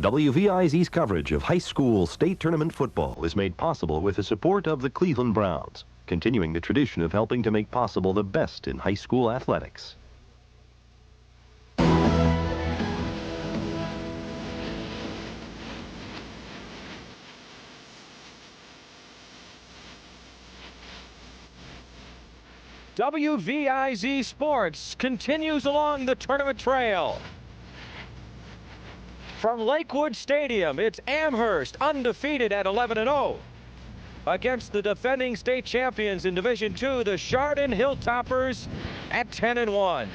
WVIZ's coverage of high school state tournament football is made possible with the support of the Cleveland Browns, continuing the tradition of helping to make possible the best in high school athletics. WVIZ Sports continues along the tournament trail. From Lakewood Stadium, it's Amherst, undefeated at 11-0. Against the defending state champions in Division II, the Chardon Hilltoppers at 10-1.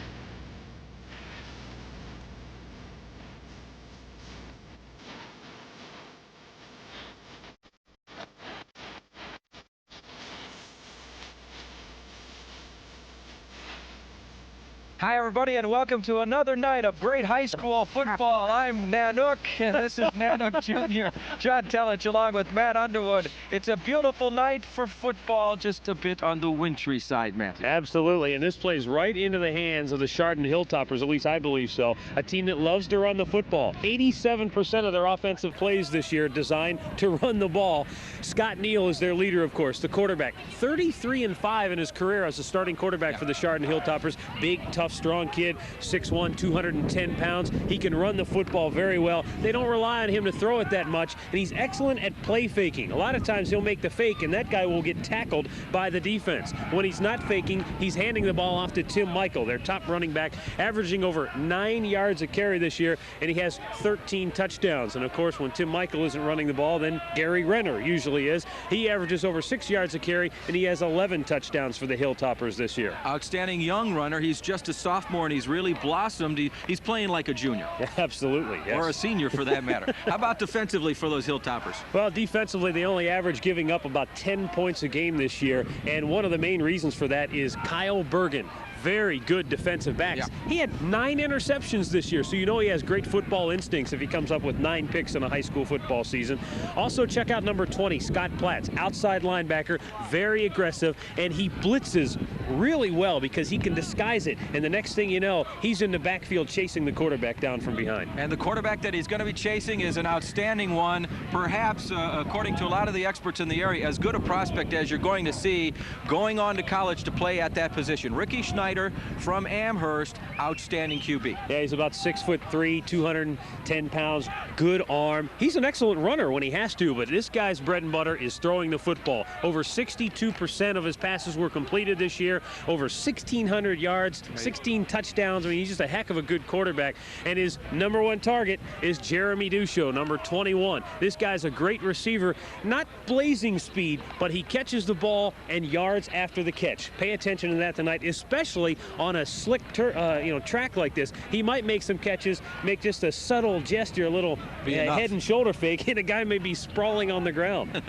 Hi everybody, and welcome to another night of great high school football. I'm Nanook, and this is Nanook Jr. John Tellich along with Matt Underwood. It's a beautiful night for football, just a bit on the wintry side, Matthew. Absolutely, and this plays right into the hands of the Chardon Hilltoppers, at least I believe so. A team that loves to run the football. 87% of their offensive plays this year designed to run the ball. Scott Neal is their leader, of course, the quarterback. 33-5 in his career as a starting quarterback for the Chardon Hilltoppers. Big, tough, strong kid, 6'1", 210 pounds. He can run the football very well. They don't rely on him to throw it that much, and he's excellent at play faking. A lot of times he'll make the fake, and that guy will get tackled by the defense. When he's not faking, he's handing the ball off to Tim Michael, their top running back, averaging over 9 yards a carry this year, and he has 13 touchdowns. And of course, when Tim Michael isn't running the ball, then Gary Renner usually is. He averages over 6 yards a carry, and he has 11 touchdowns for the Hilltoppers this year. Outstanding young runner. He's just a sophomore, and he's really blossomed. He's playing like a junior. Absolutely, yes. Or a senior, for that matter. How about defensively for those Hilltoppers? Well, defensively, they only average giving up about 10 points a game this year, and one of the main reasons for that is Kyle Bergen. Very good defensive backs. Yeah. He had 9 interceptions this year, so you know he has great football instincts if he comes up with 9 picks in a high school football season. Also, check out number 20, Scott Platts, outside linebacker, very aggressive, and he blitzes really well because he can disguise it, and the next thing you know, he's in the backfield chasing the quarterback down from behind. And the quarterback that he's going to be chasing is an outstanding one, perhaps, according to a lot of the experts in the area, as good a prospect as you're going to see going on to college to play at that position. Ricky Schneider from Amherst, outstanding QB. Yeah, he's about 6'3", 210 pounds, good arm. He's an excellent runner when he has to, but this guy's bread and butter is throwing the football. Over 62% of his passes were completed this year, over 1,600 yards, 16 touchdowns. I mean, he's just a heck of a good quarterback, and his #1 target is Jeremy Ducho, number 21. This guy's a great receiver, not blazing speed, but he catches the ball and yards after the catch. Pay attention to that tonight, especially on a slick track like this. He might make some catches, make just a subtle gesture, a little head and shoulder fake, and a guy may be sprawling on the ground.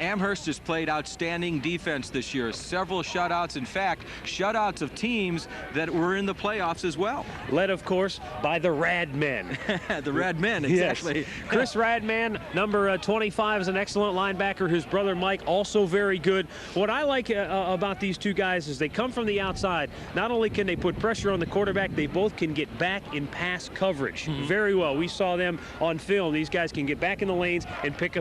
Amherst has played outstanding defense this year. Several shutouts, in fact, shutouts of teams that were in the playoffs as well. Led, of course, by the Rad Men. The Rad Men, exactly. Yes. Chris Radman, number 25, is an excellent linebacker. His brother Mike, also very good. What I like about these two guys is they come from the outside. Not only can they put pressure on the quarterback, they both can get back in pass coverage very well. We saw them on film. These guys can get back in the lanes and pick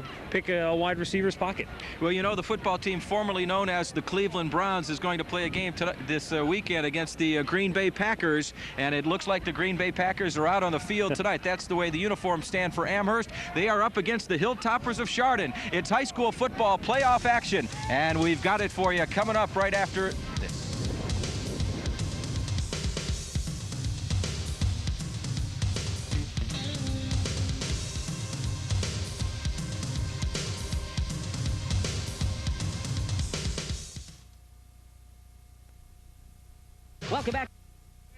a wide receiver's pocket. Well, you know, the football team formerly known as the Cleveland Browns is going to play a game this weekend against the Green Bay Packers, and it looks like the Green Bay Packers are out on the field tonight. That's the way the uniforms stand for Amherst. They are up against the Hilltoppers of Chardon. It's high school football playoff action, and we've got it for you coming up right after this. Welcome back.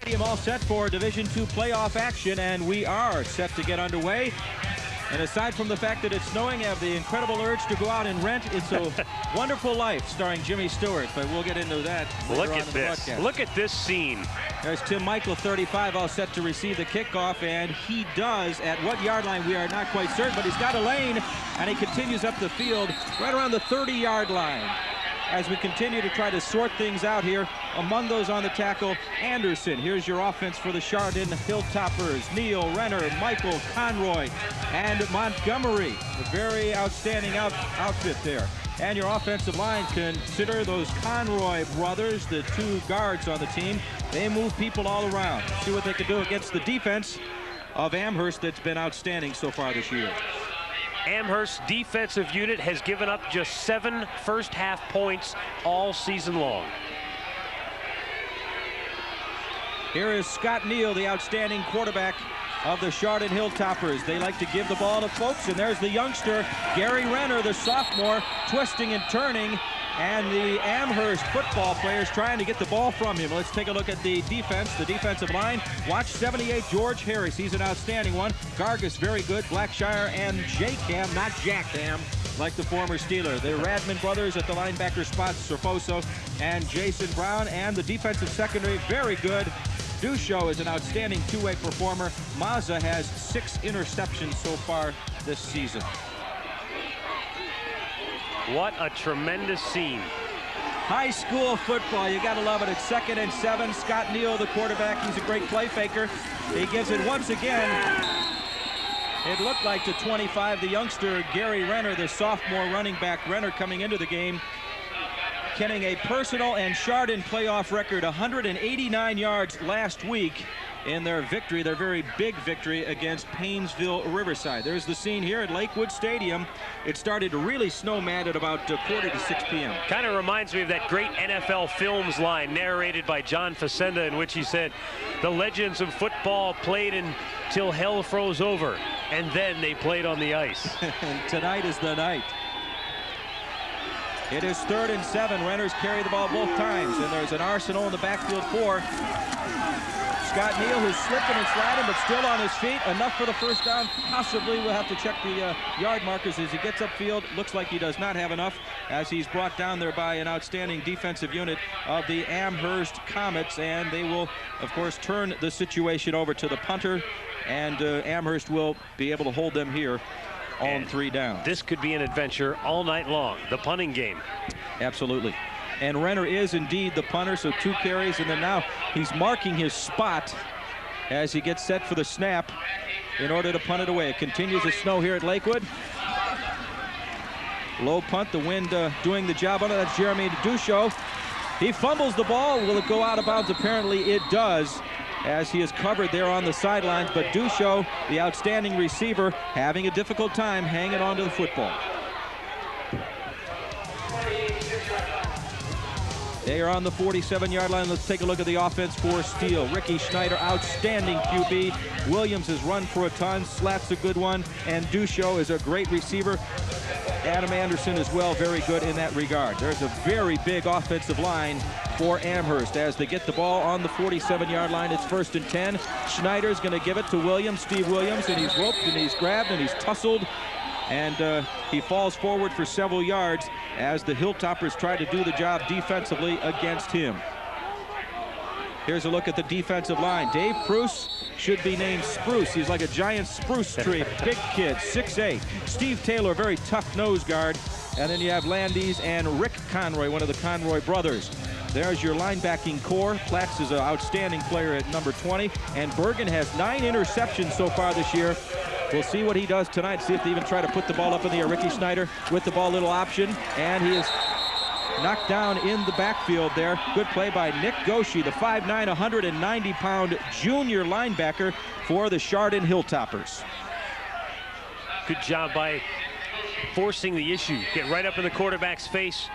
Stadium all set for Division II playoff action, and we are set to get underway. And aside from the fact that it's snowing, I have the incredible urge to go out and rent It's a Wonderful Life, starring Jimmy Stewart, but we'll get into that later. Look at this. Look at this scene. There's Tim Michael, 35, all set to receive the kickoff, and he does. At what yard line, we are not quite certain, but he's got a lane, and he continues up the field right around the 30-yard line. as we continue to try to sort things out here. Among those on the tackle, Anderson. Here's your offense for the Chardon Hilltoppers. Neal, Renner, Michael, Conroy, and Montgomery. A very outstanding outfit there. And your offensive line, consider those Conroy brothers, the two guards on the team. They move people all around. See what they can do against the defense of Amherst that's been outstanding so far this year. Amherst's defensive unit has given up just 7 first-half points all season long. Here is Scott Neal, the outstanding quarterback of the Chardon Hilltoppers. They like to give the ball to folks, and there's the youngster, Gary Renner, the sophomore, twisting and turning, and the Amherst football players trying to get the ball from him. Let's take a look at the defense, the defensive line. Watch 78, George Harris. He's an outstanding one. Gargis, very good. Blackshire and J-Cam, not Jack-Cam, like the former Steeler. The Radman brothers at the linebacker spots, Serfoso and Jason Brown. And the defensive secondary, very good. Ducho is an outstanding two-way performer. Mazza has 6 interceptions so far this season. What a tremendous scene. High school football, you gotta love it. It's 2nd and 7. Scott Neal, the quarterback, he's a great play faker. He gives it once again. It looked like to 25, the youngster, Gary Renner, the sophomore running back. Renner coming into the game, getting a personal and Chardon playoff record, 189 yards last week in their victory, their very big victory against Painesville Riverside. There's the scene here at Lakewood Stadium. It started to really snow mad at about 5:45 p.m. Kind of reminds me of that great NFL Films line narrated by John Facenda, in which he said, the legends of football played until hell froze over, and then they played on the ice. And tonight is the night. It is 3rd and 7. Renner's carry the ball both times, and there's an arsenal in the backfield for Scott Neal, who's slipping and sliding, but still on his feet. Enough for the first down. Possibly we'll have to check the yard markers as he gets upfield. Looks like he does not have enough, as he's brought down there by an outstanding defensive unit of the Amherst Comets, and they will, of course, turn the situation over to the punter, and Amherst will be able to hold them here on 3 downs. This could be an adventure all night long, the punting game. Absolutely. And Renner is indeed the punter, so 2 carries, and then now he's marking his spot as he gets set for the snap in order to punt it away. It continues to snow here at Lakewood. Low punt, the wind doing the job on it. That's Jeremy Ducho. He fumbles the ball. Will it go out of bounds? Apparently it does, as he is covered there on the sidelines. But Ducho, the outstanding receiver, having a difficult time hanging on to the football. They are on the 47-yard line. Let's take a look at the offense for Steele. Ricky Schneider, outstanding QB. Williams has run for a ton. Slat's a good one. And Ducho is a great receiver. Adam Anderson as well, very good in that regard. There's a very big offensive line for Amherst as they get the ball on the 47-yard line. It's 1st and 10. Schneider's going to give it to Williams, Steve Williams, and he's roped and he's grabbed and he's tussled. And he falls forward for several yards as the Hilltoppers try to do the job defensively against him. Here's a look at the defensive line. Dave Pruce should be named Spruce. He's like a giant spruce tree. Big kid, 6'8". Steve Taylor, very tough nose guard. And then you have Landis and Rick Conroy, one of the Conroy brothers. There's your linebacking core. Platz is an outstanding player at number 20. And Bergen has 9 interceptions so far this year. We'll see what he does tonight, see if they even try to put the ball up in the air. Ricky Schneider with the ball, little option, and he is knocked down in the backfield there. Good play by Nick Goshi, the 5'9", 190-pound junior linebacker for the Chardon Hilltoppers. Good job by forcing the issue. Get right up in the quarterback's face.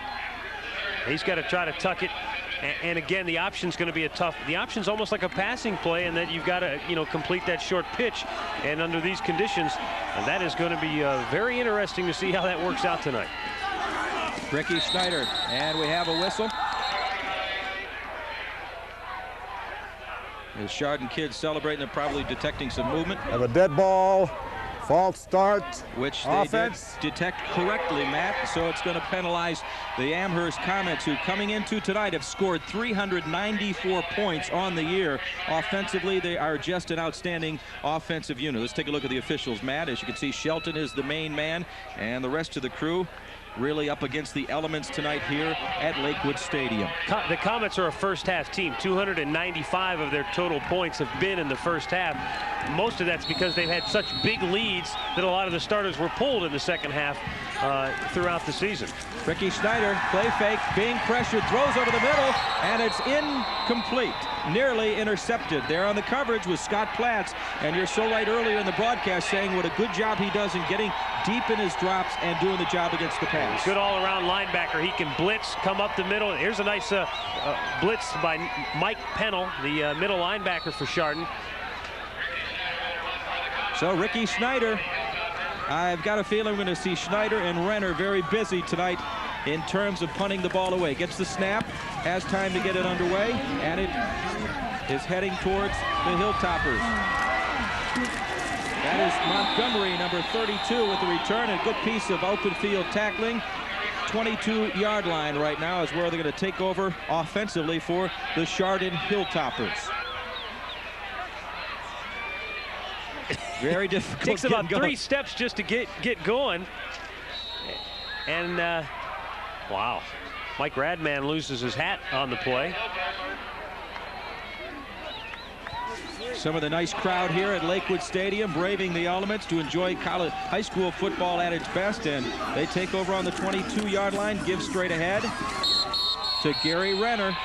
He's got to try to tuck it. And again, the option's going to be the option's almost like a passing play, and that you've got to, complete that short pitch. And under these conditions, that is going to be very interesting to see how that works out tonight. Ricky Schneider, and we have a whistle. The Chardon kids celebrating, they're probably detecting some movement. Have a dead ball. False start, which offense. They did detect correctly, Matt. So it's going to penalize the Amherst Comets, who coming into tonight have scored 394 points on the year. Offensively, they are just an outstanding offensive unit. Let's take a look at the officials, Matt. As you can see, Shelton is the main man, and the rest of the crew really up against the elements tonight here at Lakewood Stadium. The Comets are a first-half team. 295 of their total points have been in the first half. Most of that's because they've had such big leads that a lot of the starters were pulled in the second half throughout the season. Ricky Schneider, play fake, being pressured, throws over the middle, and it's incomplete. Nearly intercepted. There on the coverage was Scott Platts, and you're so right earlier in the broadcast saying what a good job he does in getting deep in his drops and doing the job against the pass. Good all-around linebacker. He can blitz, come up the middle. Here's a nice blitz by Mike Pennell, the middle linebacker for Chardon. So Ricky Schneider, I've got a feeling we're going to see Schneider and Renner very busy tonight in terms of punting the ball away. Gets the snap, has time to get it underway, and it is heading towards the Hilltoppers. That is Montgomery, number 32, with the return. A good piece of open field tackling. 22-yard line right now is where they're going to take over offensively for the Chardon Hilltoppers. Very difficult. Takes about 3 steps just to get going. And wow, Mike Radman loses his hat on the play. Some of the nice crowd here at Lakewood Stadium braving the elements to enjoy high school football at its best, and they take over on the 22-yard line, give straight ahead to Gary Renner.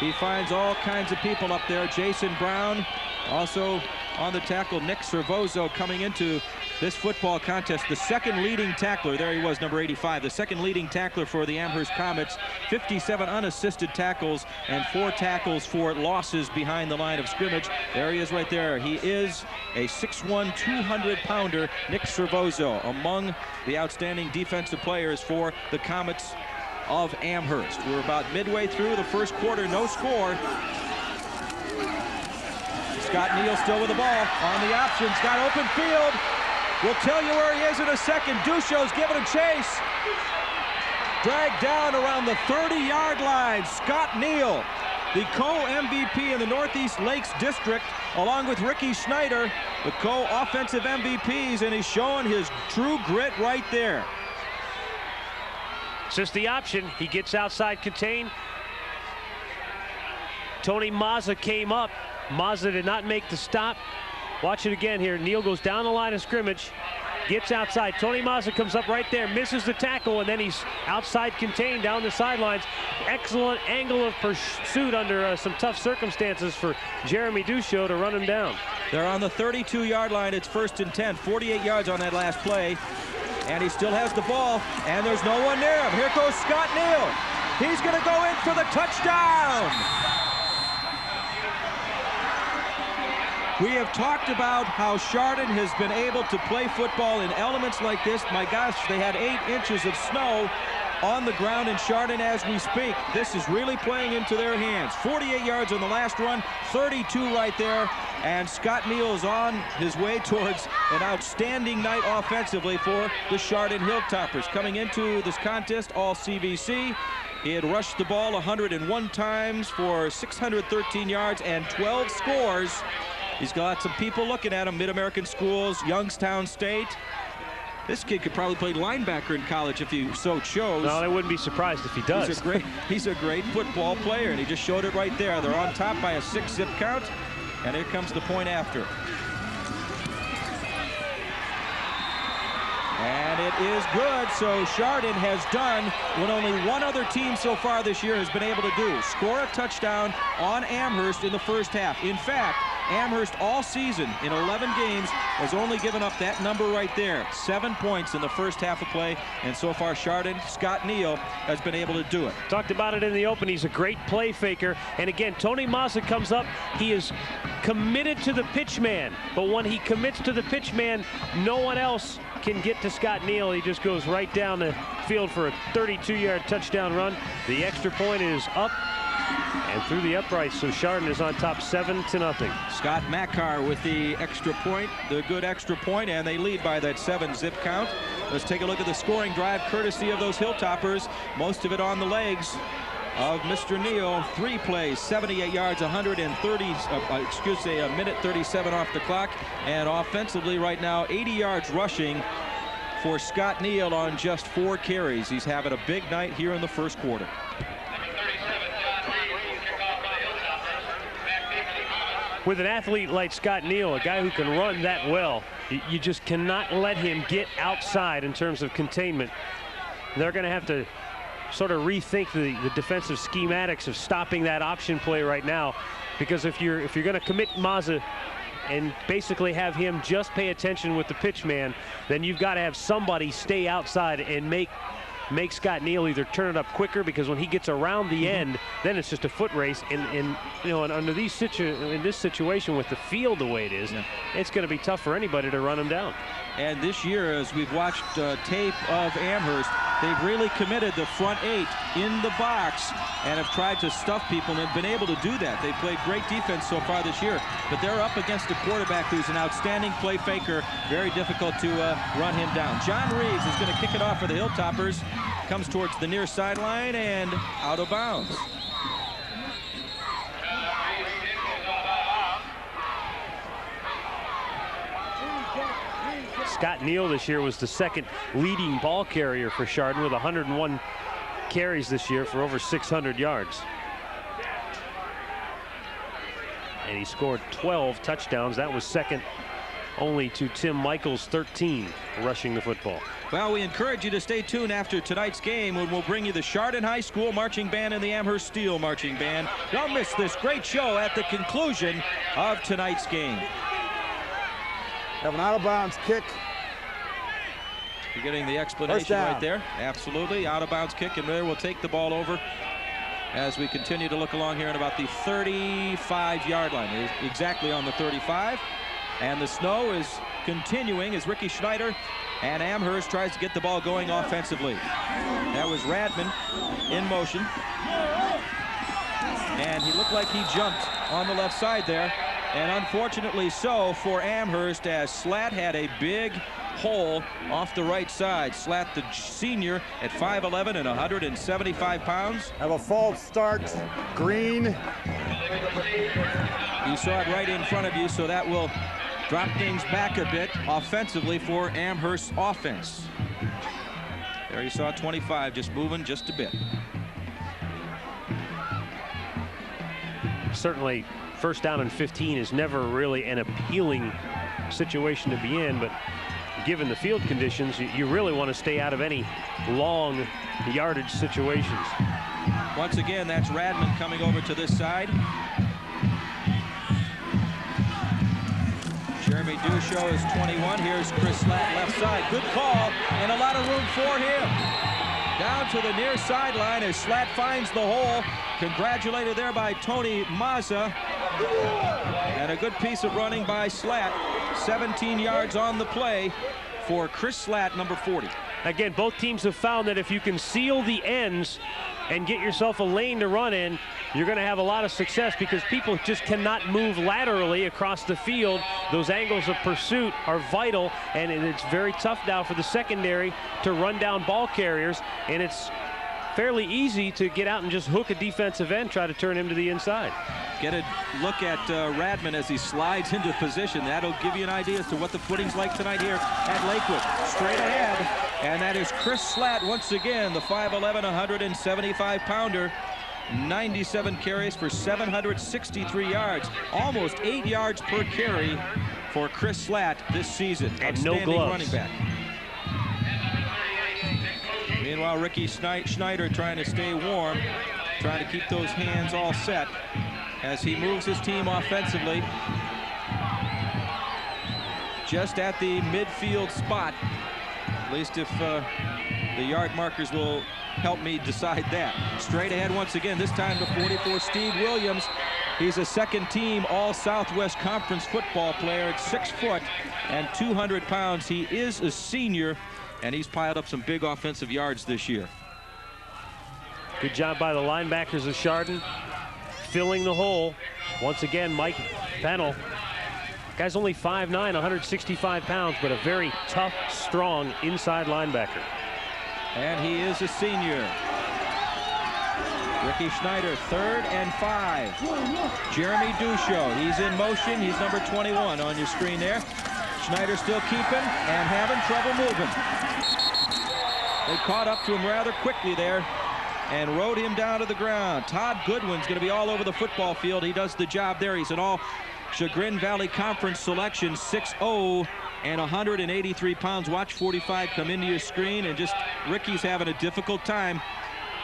He finds all kinds of people up there. Jason Brown, also on the tackle, Nick Cervozo coming into this football contest. The second leading tackler, there he was, number 85, the second leading tackler for the Amherst Comets. 57 unassisted tackles and 4 tackles for losses behind the line of scrimmage. There he is right there. He is a 6'1", 200-pounder, Nick Cervozo, among the outstanding defensive players for the Comets of Amherst. We're about midway through the first quarter, no score. Scott Neal still with the ball on the option. Got open field. We'll tell you where he is in a second. Ducho's giving him chase. Dragged down around the 30-yard line. Scott Neal, the co-MVP in the Northeast Lakes District, along with Ricky Schneider, the co-offensive MVPs, and he's showing his true grit right there. It's just the option. He gets outside contain. Tony Mazza came up. Mazza did not make the stop. Watch it again here. Neal goes down the line of scrimmage, gets outside. Tony Mazza comes up right there, misses the tackle, and then he's outside contained down the sidelines. Excellent angle of pursuit under some tough circumstances for Jeremy Ducho to run him down. They're on the 32-yard line. It's 1st and 10. 48 yards on that last play. And he still has the ball, and there's no one near him. Here goes Scott Neal. He's going to go in for the touchdown. We have talked about how Chardon has been able to play football in elements like this. My gosh, they had 8 inches of snow on the ground in Chardon as we speak. This is really playing into their hands. 48 yards on the last run, 32 right there, and Scott Neal is on his way towards an outstanding night offensively for the Chardon Hilltoppers. Coming into this contest, all CVC. He had rushed the ball 101 times for 613 yards and 12 scores. He's got some people looking at him, Mid-American Schools, Youngstown State. This kid could probably play linebacker in college if he so chose. No, I wouldn't be surprised if he does. He's a great football player, and he just showed it right there. They're on top by a 6 zip count, and here comes the point after. And it is good, so Chardon has done what only one other team so far this year has been able to do, score a touchdown on Amherst in the first half. In fact, Amherst all season in 11 games has only given up that number right there, 7 points in the first half of play, and so far Chardon, Scott Neal, has been able to do it. Talked about it in the open. He's a great play faker, and again, Tony Mazza comes up. He is committed to the pitch man, but when he commits to the pitch man, no one else can get to Scott Neal. He just goes right down the field for a 32-yard touchdown run. The extra point is up and through the uprights, so Chardon is on top 7-0. Scott Makar with the extra point, the good extra point, and they lead by that 7 zip count. Let's take a look at the scoring drive courtesy of those Hilltoppers, most of it on the legs of Mr. Neal. 3 plays, 78 yards, 130, a minute 37 off the clock, and offensively right now 80 yards rushing for Scott Neal on just 4 carries. He's having a big night here in the first quarter. With an athlete like Scott Neal, a guy who can run that well, you just cannot let him get outside in terms of containment. They're going to have to sort of rethink the defensive schematics of stopping that option play right now, because if you're going to commit Mazza and basically have him just pay attention with the pitch man, then you've got to have somebody stay outside and make Scott Neal either turn it up quicker, because when he gets around the end, then it's just a foot race. And you know, and under in this situation with the field the way it is, it's going to be tough for anybody to run him down. And this year, as we've watched tape of Amherst, they've really committed the front 8 in the box and have tried to stuff people and have been able to do that. They've played great defense so far this year, but they're up against a quarterback who's an outstanding play faker. Very difficult to run him down. John Reeves is going to kick it off for the Hilltoppers. Comes towards the near sideline and out of bounds. Scott Neal this year was the second leading ball carrier for Chardon with 101 carries this year for over 600 yards. And he scored 12 touchdowns. That was second only to Tim Michaels' 13 rushing the football. Well, we encourage you to stay tuned after tonight's game when we'll bring you the Chardon High School Marching Band and the Amherst Steele Marching Band. Don't miss this great show at the conclusion of tonight's game. Have an out-of-bounds kick. You're getting the explanation right there. Absolutely. Out-of-bounds kick, and there will take the ball over as we continue to look along here at about the 35-yard line. Exactly on the 35. And the snow is continuing as Ricky Schneider and Amherst tries to get the ball going offensively. That was Radman in motion. And he looked like he jumped on the left side there. And unfortunately so for Amherst, as Slatt had a big hole off the right side. Slatt, the senior, at 5'11" and 175 pounds. Have a false start. Green. You saw it right in front of you, so that will drop things back a bit offensively for Amherst's offense. There you saw 25 just moving just a bit. Certainly, first down and 15 is never really an appealing situation to be in, but given the field conditions, you really want to stay out of any long yardage situations. Once again, that's Radman coming over to this side. Jeremy Dusho is 21. Here's Chris Slatt left side. Good call and a lot of room for him. Down to the near sideline as Slatt finds the hole. Congratulated there by Tony Mazza. And a good piece of running by Slatt. 17 yards on the play for Chris Slatt, number 40. Again, both teams have found that if you can seal the ends and get yourself a lane to run in, you're going to have a lot of success, because people just cannot move laterally across the field. Those angles of pursuit are vital, and it's very tough now for the secondary to run down ball carriers, and it's fairly easy to get out and just hook a defensive end, try to turn him to the inside. Get a look at Radman as he slides into position. That'll give you an idea as to what the footing's like tonight here at Lakewood. Straight ahead, and that is Chris Slatt once again, the 5'11", 175-pounder. 97 carries for 763 yards, almost 8 yards per carry for Chris Slatt this season. And no gloves. Running back. Meanwhile, Ricky Schneider trying to stay warm, trying to keep those hands all set as he moves his team offensively. Just at the midfield spot, at least if the yard markers will help me decide that. Straight ahead once again, this time the 44, Steve Williams. He's a second-team All-Southwest Conference football player at 6 foot and 200 pounds. He is a senior, and he's piled up some big offensive yards this year. Good job by the linebackers of Chardon, filling the hole. Once again, Mike Pennell. Guy's only 5'9", 165 pounds, but a very tough, strong inside linebacker. And he is a senior. Ricky Schneider, 3rd and 5. Jeremy Dusho, he's in motion. He's number 21 on your screen there. Schneider still keeping and having trouble moving. They caught up to him rather quickly there and rode him down to the ground. Todd Goodwin's going to be all over the football field. He does the job there. He's an all Chagrin Valley Conference selection, 6'0" and 183 pounds. Watch 45 come into your screen, and just Ricky's having a difficult time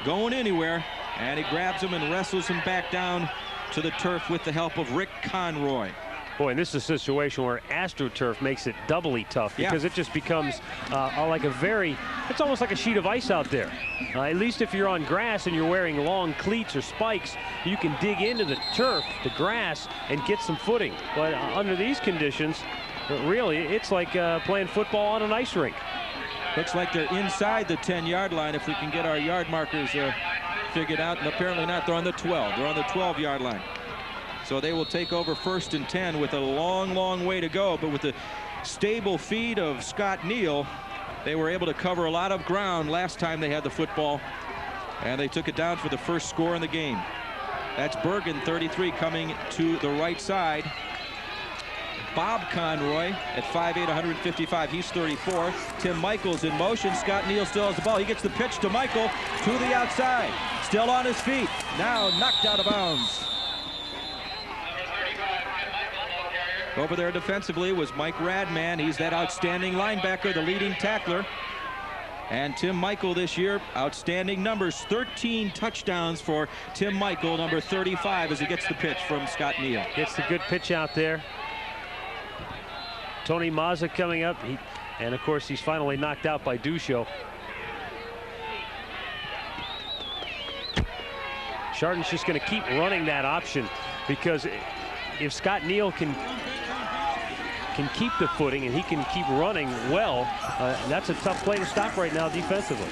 going anywhere, and he grabs him and wrestles him back down to the turf with the help of Rick Conroy. Boy, and this is a situation where AstroTurf makes it doubly tough, because it just becomes like it's almost like a sheet of ice out there. At least if you're on grass and you're wearing long cleats or spikes, you can dig into the turf, the grass, and get some footing. But under these conditions, really, it's like playing football on an ice rink. Looks like they're inside the 10-yard line if we can get our yard markers figured out, and apparently not. They're on the 12. They're on the 12-yard line. So they will take over 1st and 10 with a long, long way to go. But with the stable feet of Scott Neal, they were able to cover a lot of ground last time they had the football, and they took it down for the first score in the game. That's Bergen, 33, coming to the right side. Bob Conroy at 5'8", 155. He's 34. Tim Michaels in motion. Scott Neal still has the ball. He gets the pitch to Michael to the outside. Still on his feet. Now knocked out of bounds. Over there defensively was Mike Radman. He's that outstanding linebacker, the leading tackler. And Tim Michael this year, outstanding numbers. 13 touchdowns for Tim Michael, number 35, as he gets the pitch from Scott Neal. Gets the good pitch out there. Tony Mazza coming up. And, of course, he's finally knocked out by Dusho. Chardon's just going to keep running that option, because if Scott Neal can keep the footing and he can keep running well, that's a tough play to stop right now defensively.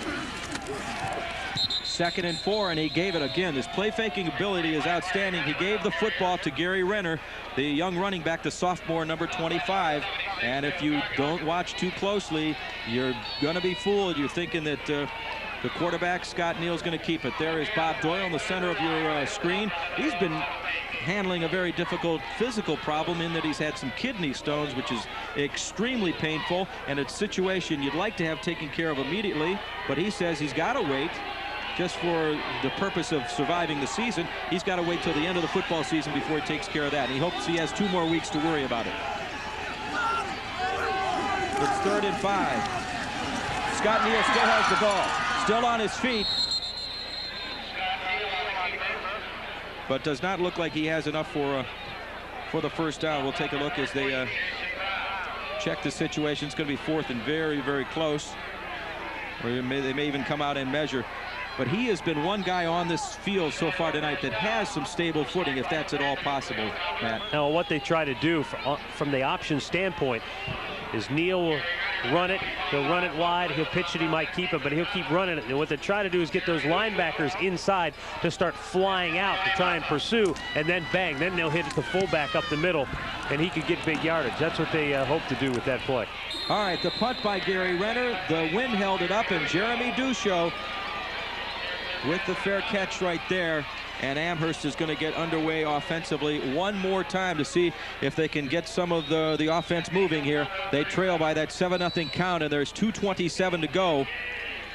2nd and 4, and he gave it again. His play-faking ability is outstanding. He gave the football to Gary Renner, the young running back, the sophomore, number 25. And if you don't watch too closely, you're going to be fooled. You're thinking that the quarterback, Scott Neal's going to keep it. There is Bob Doyle in the center of your screen. He's been handling a very difficult physical problem in that he's had some kidney stones, which is extremely painful, and it's a situation you'd like to have taken care of immediately, but he says he's got to wait just for the purpose of surviving the season. He's got to wait till the end of the football season before he takes care of that. And he hopes he has 2 more weeks to worry about it. It's 3rd and 5. Scott Neal still has the ball, still on his feet, but does not look like he has enough for the first down. We'll take a look as they check the situation. It's going to be 4th and very, very close, or they may even come out and measure. But he has been one guy on this field so far tonight that has some stable footing, if that's at all possible, Matt. Now, what they try to do from the option standpoint is Neal will run it. He'll run it wide. He'll pitch it. He might keep it, but he'll keep running it. And what they try to do is get those linebackers inside to start flying out to try and pursue, and then bang. Then they'll hit the fullback up the middle, and he could get big yardage. That's what they hope to do with that play. All right, the punt by Gary Renner. The wind held it up, and Jeremy Dusho with the fair catch right there. And Amherst is going to get underway offensively one more time to see if they can get some of the offense moving here. They trail by that 7-0 count, and there's 2:27 to go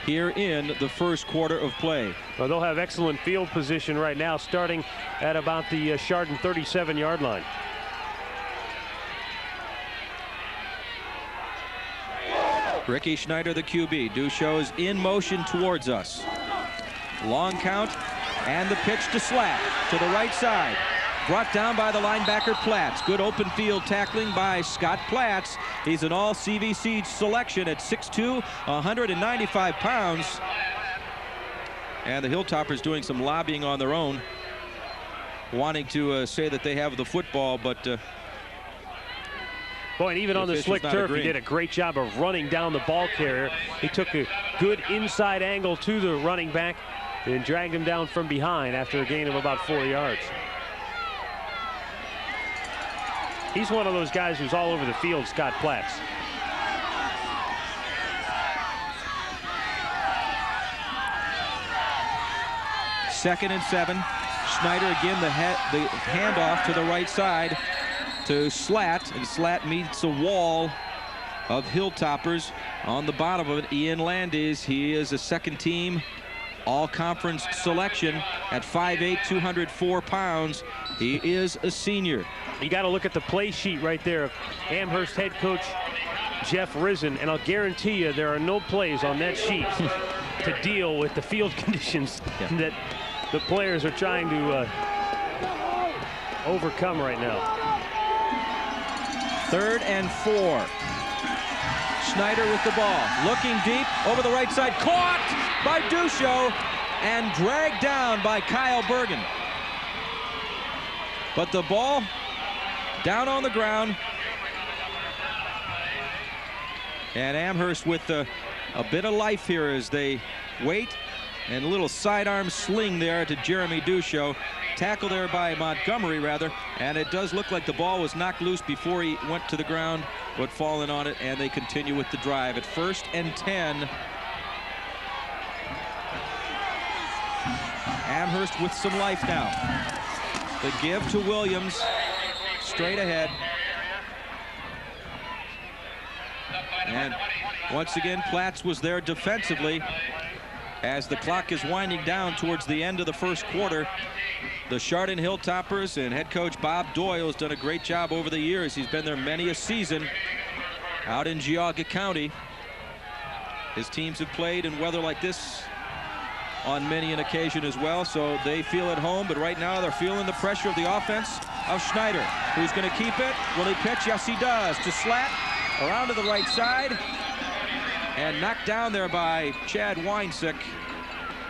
here in the first quarter of play. Well, they'll have excellent field position right now, starting at about the Chardon 37-yard line. Ricky Schneider, the QB. Dusho is in motion towards us. Long count, and the pitch to Slack to the right side. Brought down by the linebacker Platts. Good open field tackling by Scott Platts. He's an all CVC selection at 6'2", 195 pounds. And the Hilltoppers doing some lobbying on their own, wanting to say that they have the football, but boy, and even on the slick turf, he did a great job of running down the ball carrier. He took a good inside angle to the running back and dragged him down from behind after a gain of about 4 yards. He's one of those guys who's all over the field, Scott Platts. Second and 7. Schneider again, the handoff to the right side to Slat, and Slat meets a wall of Hilltoppers. On the bottom of it, Ian Landis. He is a second-team all-conference selection at 5'8", 204 pounds. He is a senior. You got to look at the play sheet right there of Amherst head coach Jeff Risen, and I'll guarantee you there are no plays on that sheet to deal with the field conditions that the players are trying to overcome right now. 3rd and 4. Schneider with the ball, looking deep over the right side, caught by Ducho and dragged down by Kyle Bergen. But the ball down on the ground, and Amherst with a bit of life here as they wait, and a little sidearm sling there to Jeremy Ducho. Tackle there by Montgomery, rather, and it does look like the ball was knocked loose before he went to the ground, but fallen on it, and they continue with the drive at 1st and 10. Amherst with some life now. The give to Williams, straight ahead. And once again, Platts was there defensively as the clock is winding down towards the end of the first quarter. The Chardon Hilltoppers and head coach Bob Doyle has done a great job over the years. He's been there many a season out in Geauga County. His teams have played in weather like this on many an occasion as well, so they feel at home, but right now they're feeling the pressure of the offense of Schneider. Who's going to keep it? Will he pitch? Yes, he does. To Slat, around to the right side, and knocked down there by Chad Weinsick.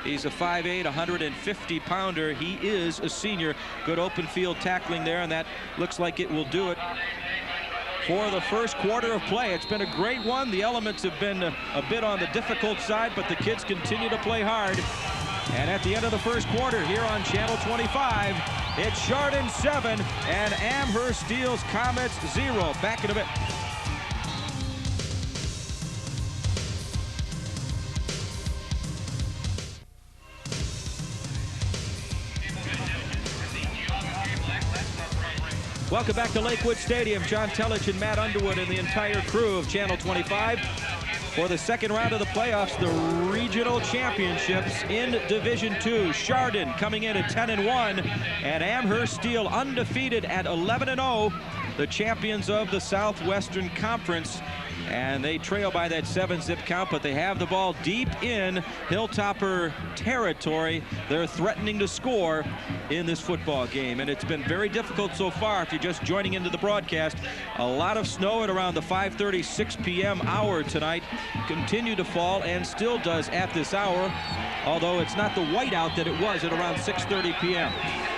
He's a 5'8", 150-pounder. He is a senior. Good open field tackling there, and that looks like it will do it for the first quarter of play. It's been a great one. The elements have been a bit on the difficult side, but the kids continue to play hard. And at the end of the first quarter here on Channel 25, it's Chardon 7 and Amherst Steele's Comets 0. Back in a bit. Welcome back to Lakewood Stadium. John Telich and Matt Underwood and the entire crew of Channel 25 for the second round of the playoffs, the regional championships in Division II. Chardon coming in at 10-1, and Amherst Steele undefeated at 11-0, the champions of the Southwestern Conference. And they trail by that 7-zip count, but they have the ball deep in Hilltopper territory. They're threatening to score in this football game, and it's been very difficult so far. If you're just joining into the broadcast, a lot of snow at around the 5:30, 6 p.m. hour tonight. Continue to fall, and still does at this hour, although it's not the whiteout that it was at around 6:30 p.m.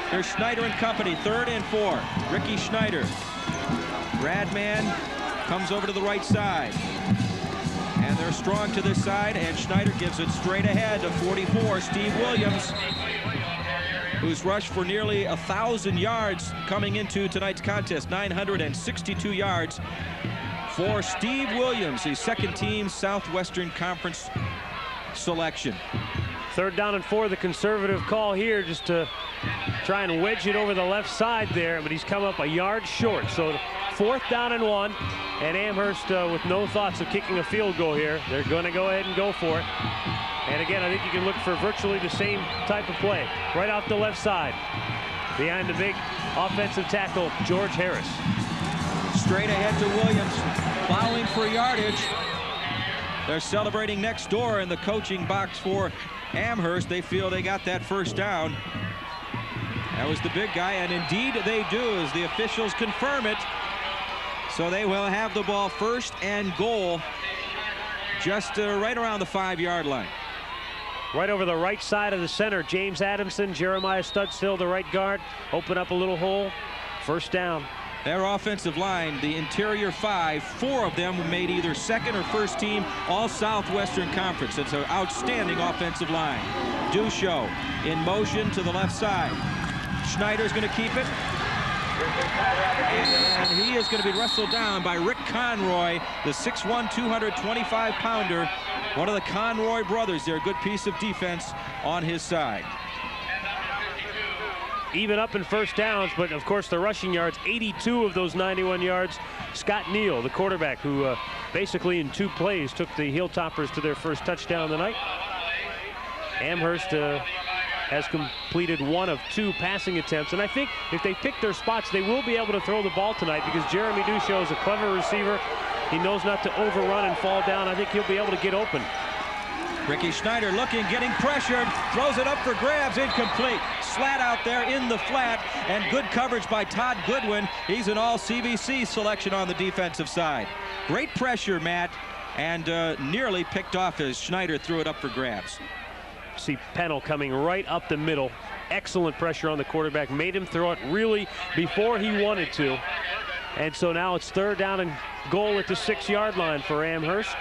Here's Schneider and company, 3rd and 4. Ricky Schneider. Radman comes over to the right side, and they're strong to this side, and Schneider gives it straight ahead to 44, Steve Williams, who's rushed for nearly 1,000 yards coming into tonight's contest. 962 yards for Steve Williams, his second-team Southwestern Conference selection. 3rd down and 4, the conservative call here, just to try and wedge it over the left side there, but he's come up a yard short. So 4th down and 1, and Amherst with no thoughts of kicking a field goal here. They're going to go ahead and go for it. And again, I think you can look for virtually the same type of play. Right off the left side, behind the big offensive tackle, George Harris. Straight ahead to Williams, plowing for yardage. They're celebrating next door in the coaching box for Amherst. They feel they got that first down. That was the big guy, and indeed they do, as the officials confirm it. So they will have the ball 1st and goal, just right around the 5-yard line. Right over the right side of the center, James Adamson, Jeremiah Studstill, the right guard, open up a little hole. 1st down. Their offensive line, the interior 5, 4 of them made either second or first team all Southwestern Conference. It's an outstanding offensive line. Ducho in motion to the left side. Schneider's going to keep it, and he is going to be wrestled down by Rick Conroy, the 6'1", 225-pounder, one of the Conroy brothers there. Good piece of defense on his side. even up in first downs, but of course the rushing yards, 82 of those 91 yards. Scott Neal, the quarterback, who basically in 2 plays took the Hilltoppers to their first touchdown of the night. Amherst has completed 1 of 2 passing attempts, and I think if they pick their spots, they will be able to throw the ball tonight, because Jeremy Duchot is a clever receiver. He knows not to overrun and fall down. I think he'll be able to get open. Ricky Schneider looking, getting pressured, throws it up for grabs, incomplete. Slat out there in the flat, and good coverage by Todd Goodwin. He's an all-CBC selection on the defensive side. Great pressure, Matt, and nearly picked off as Schneider threw it up for grabs. See Pennell coming right up the middle. Excellent pressure on the quarterback. Made him throw it really before he wanted to. And so now it's 3rd down and goal at the 6-yard line for Amherst.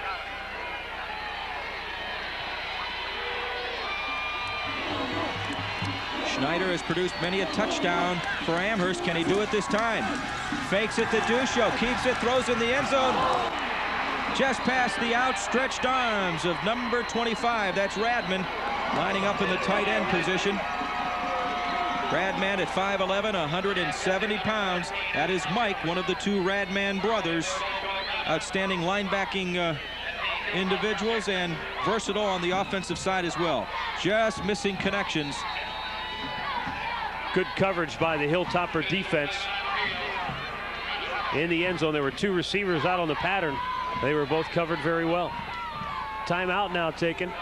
Schneider has produced many a touchdown for Amherst. Can he do it this time? Fakes it to Duchot, keeps it, throws in the end zone. Just past the outstretched arms of number 25. That's Radman, lining up in the tight end position. Radman at 5'11", 170 pounds. That is Mike, one of the 2 Radman brothers. Outstanding linebacking individuals, and versatile on the offensive side as well. Just missing connections. Good coverage by the Hilltopper defense. In the end zone, there were 2 receivers out on the pattern. They were both covered very well. Timeout now taken,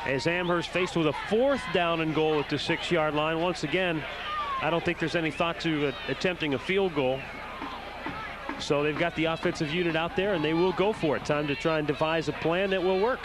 as Amherst faced with a 4th down and goal at the 6-yard line. Once again, I don't think there's any thought to attempting a field goal. So they've got the offensive unit out there, and they will go for it. Time to try and devise a plan that will work.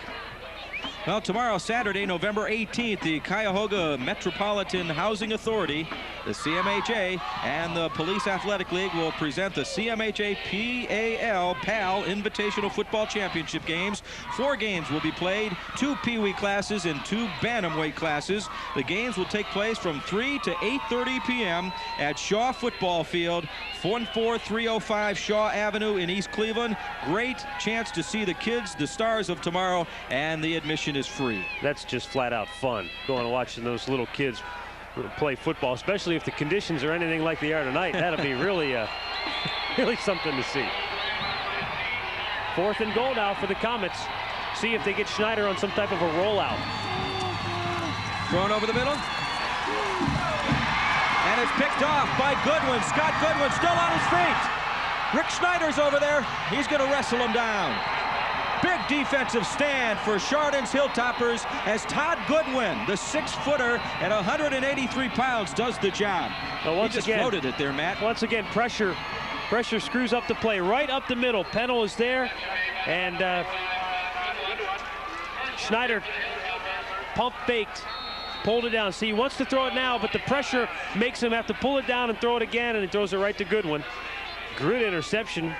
Well, tomorrow, Saturday, November 18th, the Cuyahoga Metropolitan Housing Authority, the CMHA, and the Police Athletic League will present the CMHA PAL Invitational Football Championship games. 4 games will be played, 2 Pee-wee classes and 2 bantamweight classes. The games will take place from 3 to 8:30 p.m. at Shaw Football Field, 14305 Shaw Avenue in East Cleveland. Great chance to see the kids, the stars of tomorrow, and the admission is free. That's just flat out fun, going and watching those little kids play football, especially if the conditions are anything like they are tonight. That'll be really really something to see. 4th and goal now for the Comets. See if they get Schneider on some type of a rollout. Thrown over the middle. And it's picked off by Goodwin. Scott Goodwin still on his feet. Rick Schneider's over there. He's going to wrestle him down. Big defensive stand for Chardon's Hilltoppers as Todd Goodwin, the 6-footer at 183 pounds, does the job. Well, he just floated it there, Matt. Once again, pressure screws up the play right up the middle. Pennell is there, and Schneider pump faked, pulled it down. See, he wants to throw it now, but the pressure makes him have to pull it down and throw it again, and he throws it right to Goodwin. Good interception.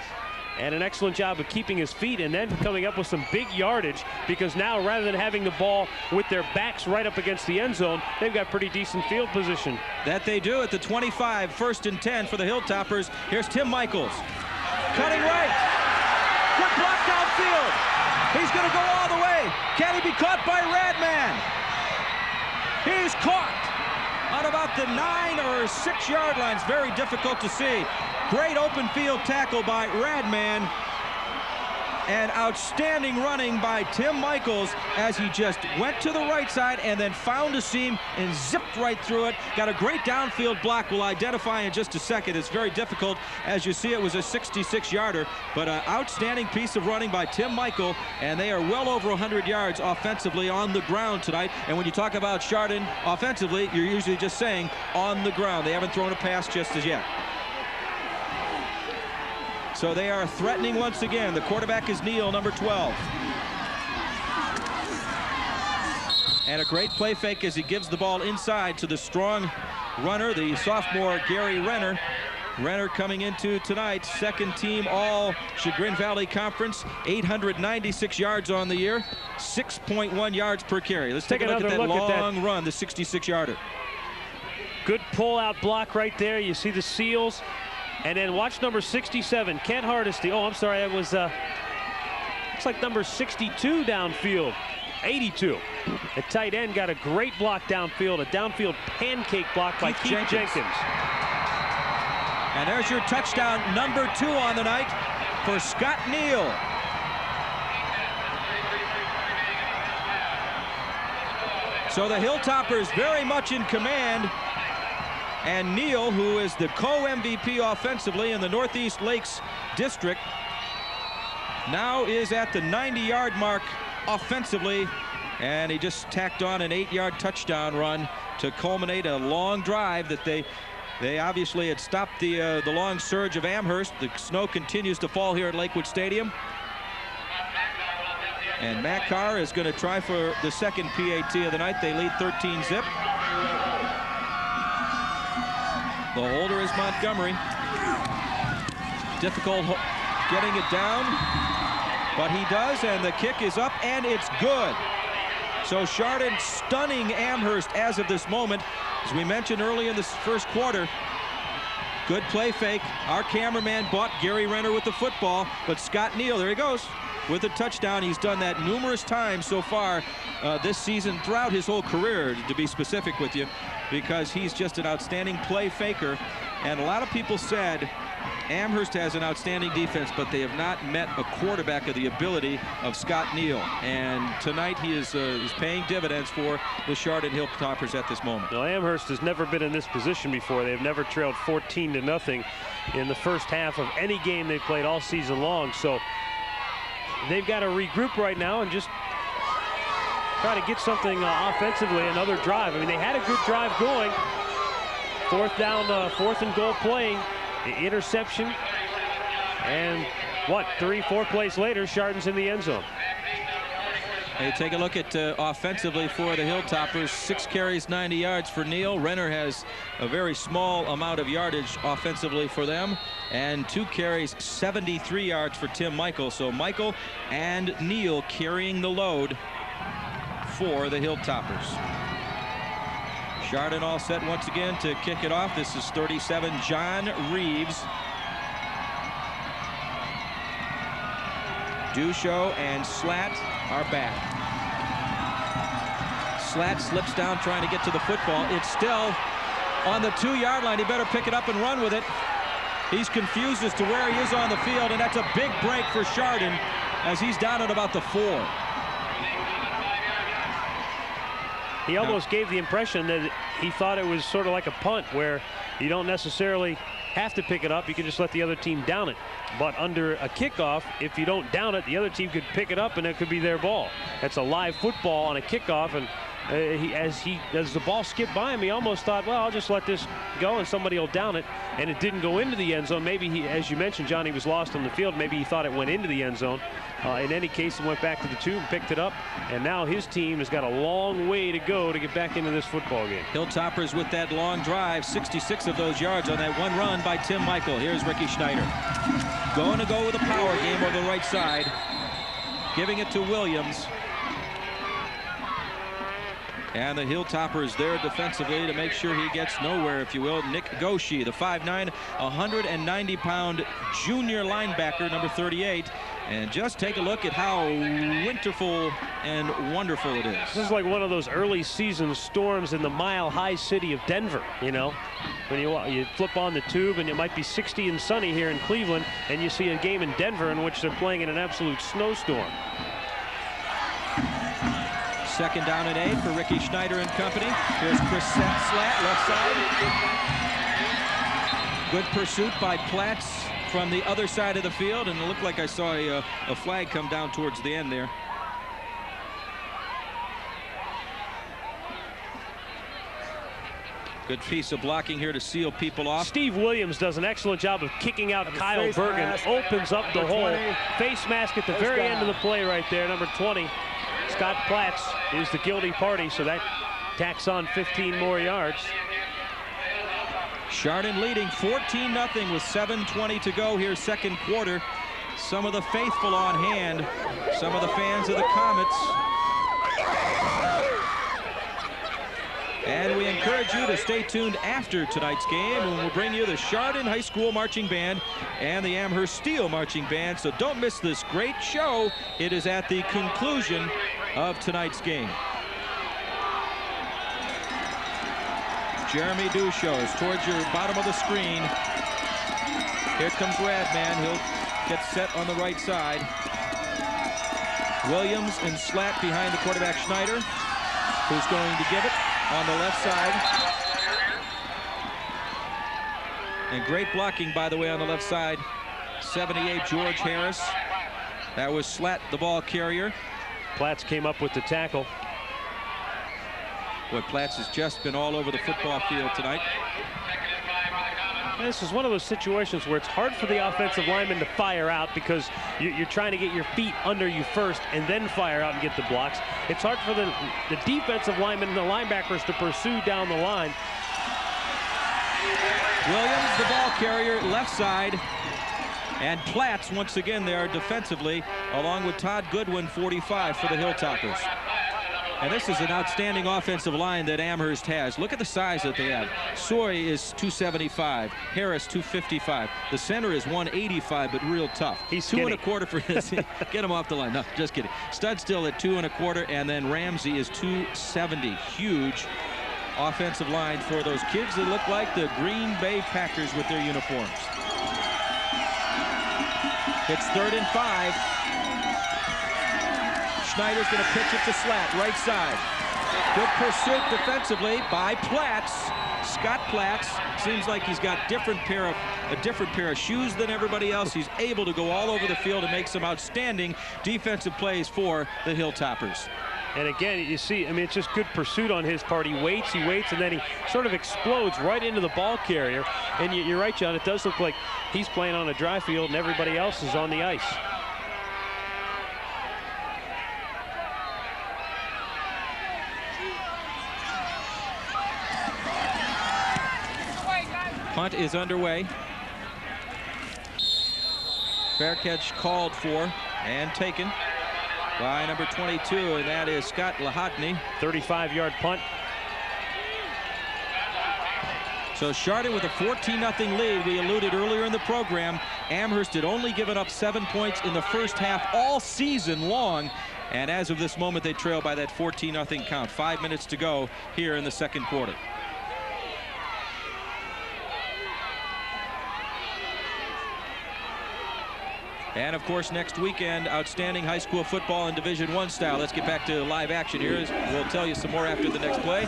And an excellent job of keeping his feet, and then coming up with some big yardage, because now rather than having the ball with their backs right up against the end zone, they've got pretty decent field position. That they do at the 25, 1st and 10 for the Hilltoppers. Here's Tim Michaels. Cutting right. Good block downfield. He's going to go all the way. Can he be caught by Radman? He's caught on about the 9 or 6 yard lines. Very difficult to see. Great open field tackle by Radman, and outstanding running by Tim Michaels as he just went to the right side and then found a seam and zipped right through it. Got a great downfield block. We'll identify in just a second. It's very difficult. As you see, it was a 66-yarder, but an outstanding piece of running by Tim Michael, and they are well over 100 yards offensively on the ground tonight. And when you talk about Chardon offensively, you're usually just saying on the ground. They haven't thrown a pass just as yet. So they are threatening once again. The quarterback is Neal, number 12. And a great play fake as he gives the ball inside to the strong runner, the sophomore Gary Renner. Renner coming into tonight, 2nd team all Chagrin Valley Conference, 896 yards on the year, 6.1 yards per carry. Let's take a look at that long run, the 66-yarder. Good pull-out block right there. You see the seals. And then watch number 67, Kent Hardesty. Oh, I'm sorry, that was looks like number 62 downfield. 82. The tight end got a great block downfield, a downfield pancake block by Keith Jenkins. And there's your touchdown number 2 on the night for Scott Neal. So the Hilltoppers very much in command. And Neal, who is the co-MVP offensively in the Northeast Lakes District, now is at the 90-yard mark offensively, and he just tacked on an 8-yard touchdown run to culminate a long drive that they obviously had stopped the long surge of Amherst. The snow continues to fall here at Lakewood Stadium. And Matt Carr is going to try for the second PAT of the night. They lead 13-zip. The holder is Montgomery. Difficult getting it down, but he does, and the kick is up, and it's good. So Chardon stunning Amherst as of this moment. As we mentioned early in this first quarter, good play fake. Our cameraman bought Gary Renner with the football, but Scott Neal, there he goes, with a touchdown. He's done that numerous times so far this season, throughout his whole career, to be specific with you, because he's just an outstanding play faker. And a lot of people said Amherst has an outstanding defense, but they have not met a quarterback of the ability of Scott Neal. And tonight he is paying dividends for the Chardon Hilltoppers at this moment. Now, Amherst has never been in this position before. They've never trailed 14-0 in the first half of any game they've played all season long. So they've got to regroup right now and just try to get something offensively, another drive. I mean, they had a good drive going. Fourth and goal play, the interception, and what, 3-4 plays later, Chardon's in the end zone. Hey, take a look at offensively for the Hilltoppers. 6 carries, 90 yards for Neal. Renner has a very small amount of yardage offensively for them, and 2 carries, 73 yards for Tim Michael. So Michael and Neal carrying the load for the Hilltoppers. Chardon all set once again to kick it off. This is 37, John Reeves. Dusho and Slatt are back. Slatt slips down trying to get to the football. It's still on the 2-yard line. He better pick it up and run with it. He's confused as to where he is on the field, and that's a big break for Chardon as he's down at about the 4. He almost gave the impression that he thought it was sort of like a punt, where you don't necessarily have to pick it up. You can just let the other team down it. But under a kickoff, if you don't down it, the other team could pick it up and it could be their ball. That's a live football on a kickoff, and as the ball skipped by him, he almost thought, well, I'll just let this go and somebody will down it, and it didn't go into the end zone. Maybe he, as you mentioned, Johnny was lost on the field. Maybe he thought it went into the end zone. In any case, he went back to the 2 and picked it up, and now his team has got a long way to go to get back into this football game. Hilltoppers with that long drive, 66 of those yards on that one run by Tim Michael. Here's Ricky Schneider. Going to go with a power game over the right side, giving it to Williams. And the Hilltoppers there defensively to make sure he gets nowhere, if you will. Nick Goshi, the 5'9", 190-pound junior linebacker, number 38. And just take a look at how winterful and wonderful it is. This is like one of those early season storms in the mile-high city of Denver, you know. When you flip on the tube and it might be 60 and sunny here in Cleveland, and you see a game in Denver in which they're playing in an absolute snowstorm. 2nd down and 8 for Ricky Schneider and company. Here's Chris Slatt, left side. Good pursuit by Platts from the other side of the field, and it looked like I saw a flag come down towards the end there. Good piece of blocking here to seal people off. Steve Williams does an excellent job of kicking out Kyle Bergen, opens up the hole. Face mask at the very end of the play right there, number 20. Scott Platts is the guilty party, so that tacks on 15 more yards. Chardon leading 14-0 with 7:20 to go here, second quarter. Some of the faithful on hand, some of the fans of the Comets. And we encourage you to stay tuned after tonight's game, and we'll bring you the Chardon High School Marching Band and the Amherst Steele Marching Band. So don't miss this great show. It is at the conclusion of tonight's game. Jeremy Duchos towards your bottom of the screen. Here comes Radman. He'll get set on the right side. Williams and Slatt behind the quarterback Schneider, who's going to give it on the left side. And great blocking, by the way, on the left side. 78 George Harris. That was Slatt, the ball carrier. Platts came up with the tackle. Boy, Platts has just been all over the football field tonight. This is one of those situations where it's hard for the offensive lineman to fire out because you're trying to get your feet under you first and then fire out and get the blocks. It's hard for the defensive linemen and the linebackers to pursue down the line. Williams, the ball carrier, left side. And Platts, once again, there defensively, along with Todd Goodwin, 45 for the Hilltoppers. And this is an outstanding offensive line that Amherst has. Look at the size that they have. Soy is 275. Harris, 255. The center is 185, but real tough. He's skinny. 2 1/4 for this. Get him off the line. No, just kidding. Stud's still at 2 1/4, and then Ramsey is 270. Huge offensive line for those kids that look like the Green Bay Packers with their uniforms. It's 3rd and 5. Schneider's going to pitch it to Slatt, right side. Good pursuit defensively by Platts. Scott Platts seems like he's got a different pair of shoes than everybody else. He's able to go all over the field and make some outstanding defensive plays for the Hilltoppers. And again, you see, I mean, it's just good pursuit on his part. He waits, and then he sort of explodes right into the ball carrier. And you're right, John, it does look like he's playing on a dry field and everybody else is on the ice. Punt is underway. Fair catch called for and taken by number 22, and that is Scott Lahodny. 35-yard punt. So Chardon with a 14-0 lead. We alluded earlier in the program, Amherst had only given up 7 points in the first half all season long. And as of this moment, they trail by that 14-0 count. 5 minutes to go here in the second quarter. And of course, next weekend, outstanding high school football in Division I style. Let's get back to live action here. We'll tell you some more after the next play.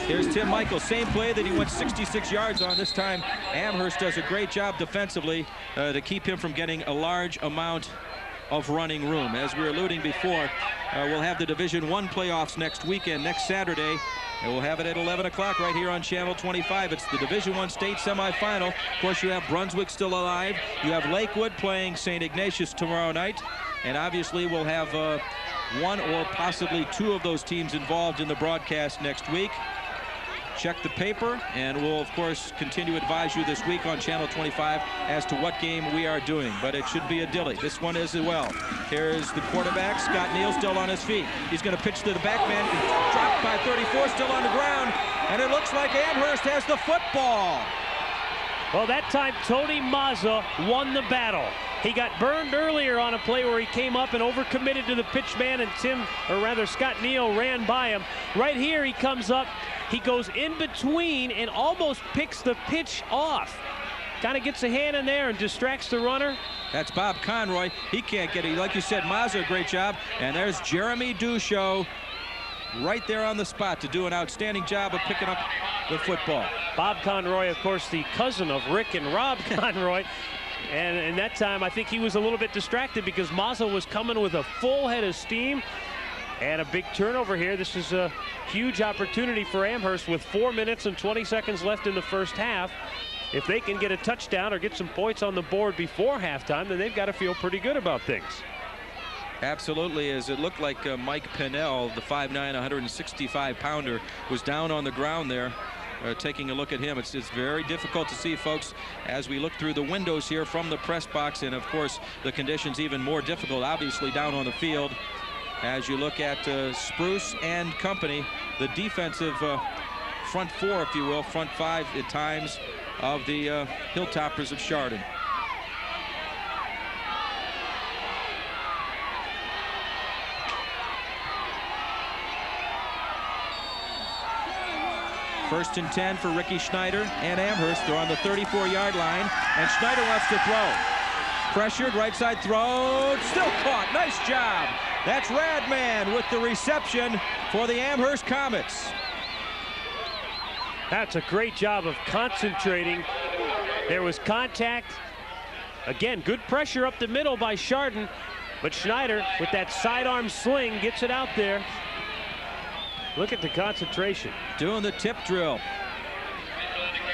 Here's Tim Michael, same play that he went 66 yards on. This time, Amherst does a great job defensively to keep him from getting a large amount of running room. As we were alluding before, we'll have the Division I playoffs next weekend, next Saturday. And we'll have it at 11 o'clock right here on Channel 25. It's the Division I state semifinal. Of course, you have Brunswick still alive. You have Lakewood playing St. Ignatius tomorrow night. And obviously, we'll have one or possibly two of those teams involved in the broadcast next week. Check the paper, and we'll, of course, continue to advise you this week on Channel 25 as to what game we are doing. But it should be a dilly. This one is as well. Here's the quarterback, Scott Neal, still on his feet. He's going to pitch to the back man. Dropped by 34, still on the ground. And it looks like Amherst has the football. Well, that time, Tony Mazza won the battle. He got burned earlier on a play where he came up and overcommitted to the pitch man, and Scott Neal ran by him. Right here, he comes up. He goes in between and almost picks the pitch off. Kind of gets a hand in there and distracts the runner. That's Bob Conroy. He can't get it. Like you said, Mazza, great job. And there's Jeremy Duchos right there on the spot to do an outstanding job of picking up the football. Bob Conroy, of course, the cousin of Rick and Rob Conroy. And in that time, I think he was a little bit distracted because Mazza was coming with a full head of steam. And a big turnover here. This is a huge opportunity for Amherst with 4 minutes and 20 seconds left in the first half. If they can get a touchdown or get some points on the board before halftime, then they've got to feel pretty good about things. Absolutely, as it looked like Mike Pennell, the 5'9", 165-pounder, was down on the ground there. Taking a look at him, it's very difficult to see, folks, as we look through the windows here from the press box, and of course the conditions even more difficult, obviously, down on the field. As you look at Spruce and company, the defensive front four, if you will, front five at times of the Hilltoppers of Chardon. First and 10 for Ricky Schneider and Amherst. They're on the 34-yard line, and Schneider wants to throw. Pressured, right side throw, still caught. Nice job. That's Radman with the reception for the Amherst Comets. That's a great job of concentrating. There was contact. Again, good pressure up the middle by Chardon, but Schneider with that sidearm sling gets it out there. Look at the concentration. Doing the tip drill.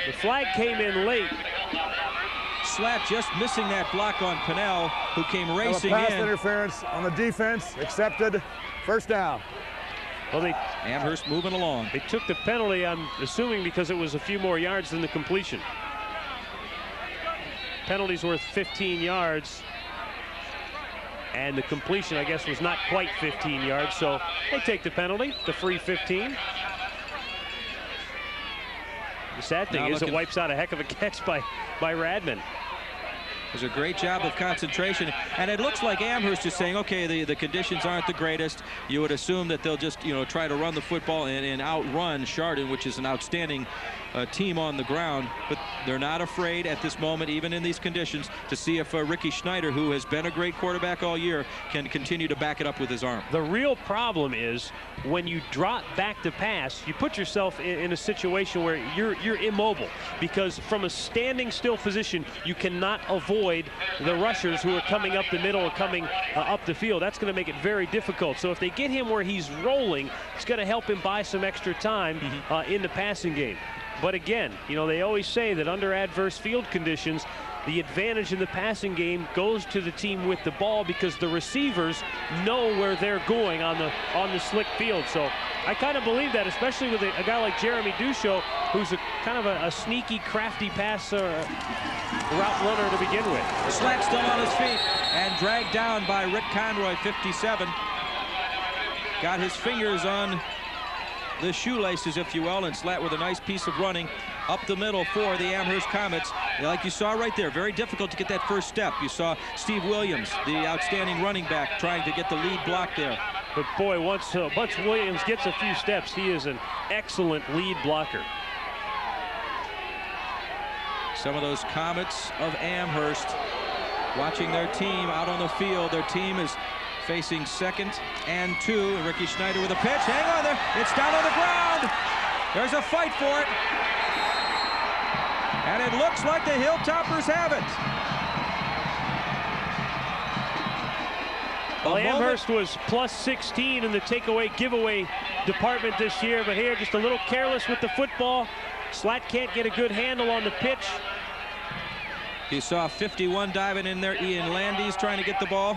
The flag came in late. Slat just missing that block on Pinnell, who came racing pass in. Interference on the defense, accepted. First down. Well, Amherst moving along. They took the penalty, I'm assuming, because it was a few more yards than the completion. Penalty's worth 15 yards. And the completion, I guess, was not quite 15 yards, so they take the penalty, the free 15. The sad thing is it wipes out a heck of a catch by Radman. It was a great job of concentration, and it looks like Amherst is saying, okay, the conditions aren't the greatest. You would assume that they'll just, try to run the football and outrun Chardon, which is an outstanding team on the ground, but they're not afraid at this moment, even in these conditions, to see if Ricky Schneider, who has been a great quarterback all year, can continue to back it up with his arm. The real problem is when you drop back to pass, you put yourself in a situation where you're immobile, because from a standing still position, you cannot avoid the rushers who are coming up the middle or coming up the field. That's going to make it very difficult. So if they get him where he's rolling, it's going to help him buy some extra time in the passing game. But again, they always say that under adverse field conditions, the advantage in the passing game goes to the team with the ball, because the receivers know where they're going on the slick field. So I kind of believe that, especially with a guy like Jeremy Duchot, who's kind of a sneaky, crafty passer, route runner to begin with. Slat still on his feet and dragged down by Rick Conroy, 57. Got his fingers on the shoelaces, if you will, and Slat with a nice piece of running up the middle for the Amherst Comets. Like you saw right there, very difficult to get that first step. You saw Steve Williams, the outstanding running back, trying to get the lead block there. But boy, once Williams gets a few steps, he is an excellent lead blocker. Some of those Comets of Amherst watching their team out on the field. Their team is facing 2nd and 2. Ricky Schneider with a pitch. Hang on there. It's down on the ground. There's a fight for it. And it looks like the Hilltoppers have it. Well, Amherst was plus 16 in the takeaway giveaway department this year, but here just a little careless with the football. Slat can't get a good handle on the pitch. You saw 51 diving in there. Ian Landis trying to get the ball.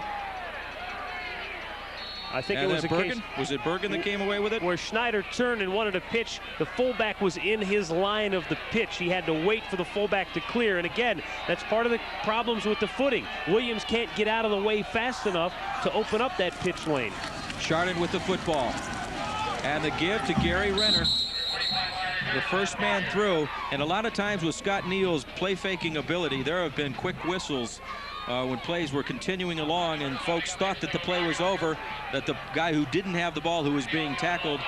I think it was a Bergen. case. Was it Bergen that came away with it? Where Schneider turned and wanted to pitch, the fullback was in his line of the pitch. He had to wait for the fullback to clear. And again, that's part of the problems with the footing. Williams can't get out of the way fast enough to open up that pitch lane. Chardon with the football. And the give to Gary Renner. The first man through. And a lot of times with Scott Neal's play-faking ability, there have been quick whistles when plays were continuing along and folks thought that the play was over, that the guy who didn't have the ball, who was being tackled,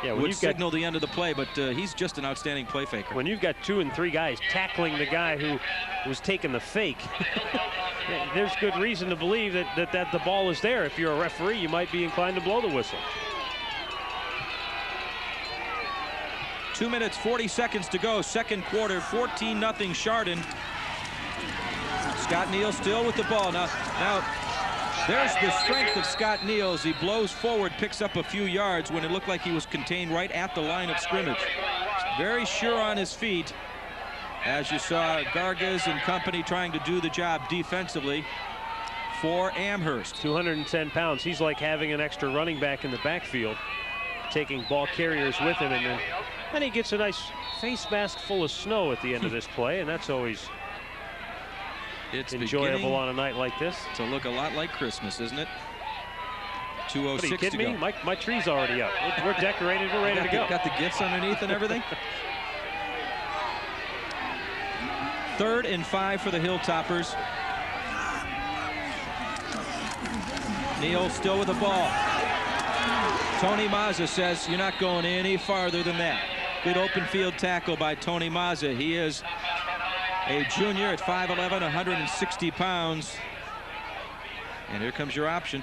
would signal the end of the play. But he's just an outstanding play faker. When you've got 2 and 3 guys tackling the guy who was taking the fake, there's good reason to believe that the ball is there. If you're a referee, you might be inclined to blow the whistle. 2 minutes, 40 seconds to go. Second quarter, 14-0 Chardon. Scott Neal still with the ball. Now there's the strength of Scott Neal as he blows forward, picks up a few yards when it looked like he was contained right at the line of scrimmage. Very sure on his feet, as you saw Gargas and company trying to do the job defensively for Amherst. 210 pounds. He's like having an extra running back in the backfield, taking ball carriers with him, and then he gets a nice face mask full of snow at the end of this play, and that's always enjoyable on a night like this. To look a lot like Christmas, isn't it? 2:06 What, are you kidding to go. me? My tree's already up. We're decorated. We're ready to go. Got the gifts underneath and everything. 3rd and 5 for the Hilltoppers. Neal still with the ball. Tony Mazza says you're not going any farther than that. Good open field tackle by Tony Mazza. He is a junior at 5'11", 160 pounds. And here comes your option.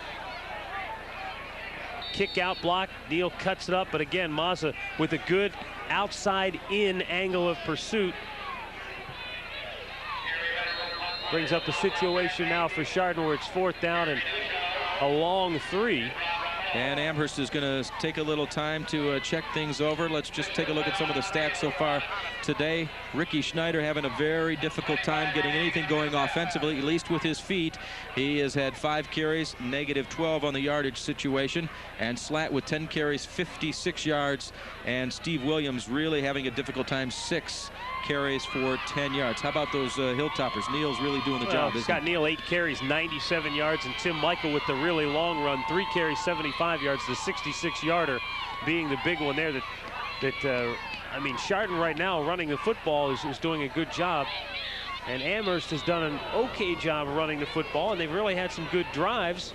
Kick out block. Neal cuts it up, but again, Mazza with a good outside in angle of pursuit. Brings up the situation now for Chardon where it's 4th down and a long 3. And Amherst is going to take a little time to check things over. Let's just take a look at some of the stats so far today. Ricky Schneider having a very difficult time getting anything going offensively, at least with his feet. He has had 5 carries, -12 on the yardage situation. And Slatt with 10 carries, 56 yards. And Steve Williams really having a difficult time, 6 carries for 10 yards. How about those Hilltoppers? Neal's really doing the job. Scott Neal, 8 carries, 97 yards, and Tim Michael with the really long run, 3 carries, 75 yards, the 66-yarder being the big one there. I mean, Chardon right now running the football is doing a good job, and Amherst has done an okay job running the football, and they've really had some good drives.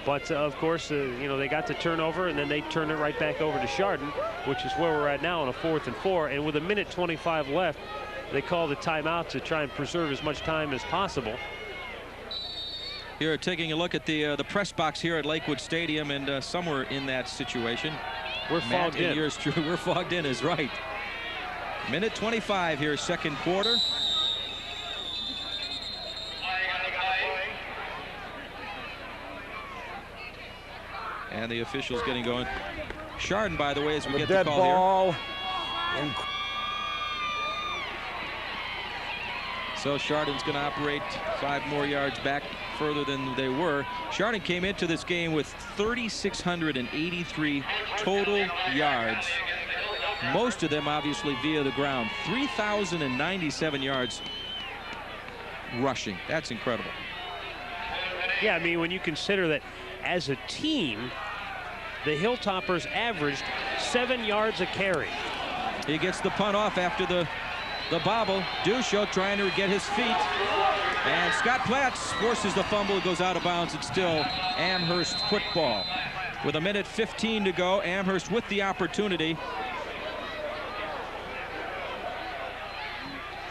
But of course, you know, they got the turnover, and then they turned it right back over to Chardon, which is where we're at now on a 4th and 4. And with 1:25 left, they called a timeout to try and preserve as much time as possible. Here, taking a look at the press box here at Lakewood Stadium, and somewhere in that situation, we're fogged in. Yours truly, we're fogged in is right. 1:25 here, 2nd quarter. And the officials getting going. Chardon, by the way, as we get the call here. So Chardon's going to operate 5 more yards back further than they were. Chardon came into this game with 3,683 total yards. Most of them obviously via the ground. 3,097 yards rushing. That's incredible. Yeah, I mean, when you consider that as a team, the Hilltoppers averaged 7 yards a carry. He gets the punt off after the bobble. Dusho trying to get his feet. And Scott Platts forces the fumble. It goes out of bounds. It's still Amherst football. With 1:15 to go, Amherst with the opportunity.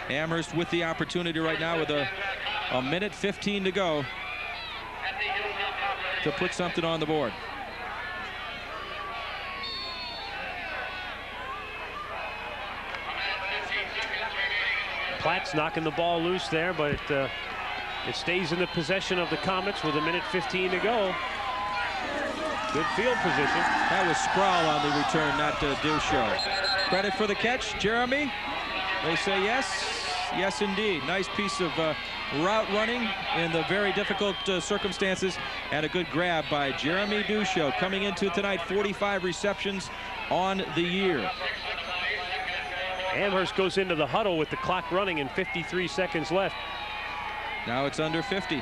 Amherst with the opportunity right now with a 1:15 to go to put something on the board. Platts knocking the ball loose there, but it stays in the possession of the Comets with 1:15 to go. Good field position. That was Sproul on the return, not Dusho. Credit for the catch, Jeremy. They say yes. Yes, indeed. Nice piece of route running in the very difficult circumstances, and a good grab by Jeremy Dusho, coming into tonight 45 receptions on the year. Amherst goes into the huddle with the clock running and 53 seconds left. Now it's under 50.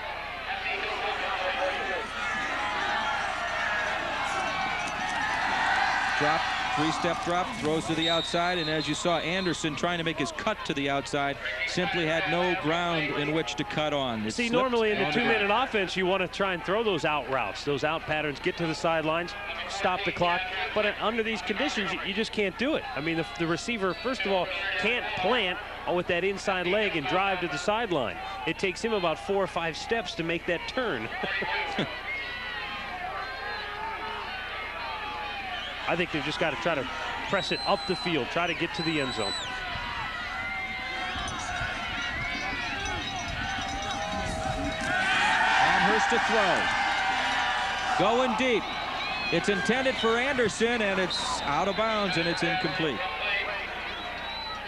Drop, 3-step drop, throws to the outside, and as you saw, Anderson trying to make his cut to the outside, simply had no ground in which to cut on. See, normally in the 2-minute offense, you want to try and throw those out routes, those out patterns, get to the sidelines, stop the clock. But under these conditions, you just can't do it. I mean, the receiver, first of all, can't plant with that inside leg and drive to the sideline. It takes him about 4 or 5 steps to make that turn. I think they've just got to try to press it up the field, try to get to the end zone. Amherst to throw. Going deep. It's intended for Anderson, and it's out of bounds, and it's incomplete.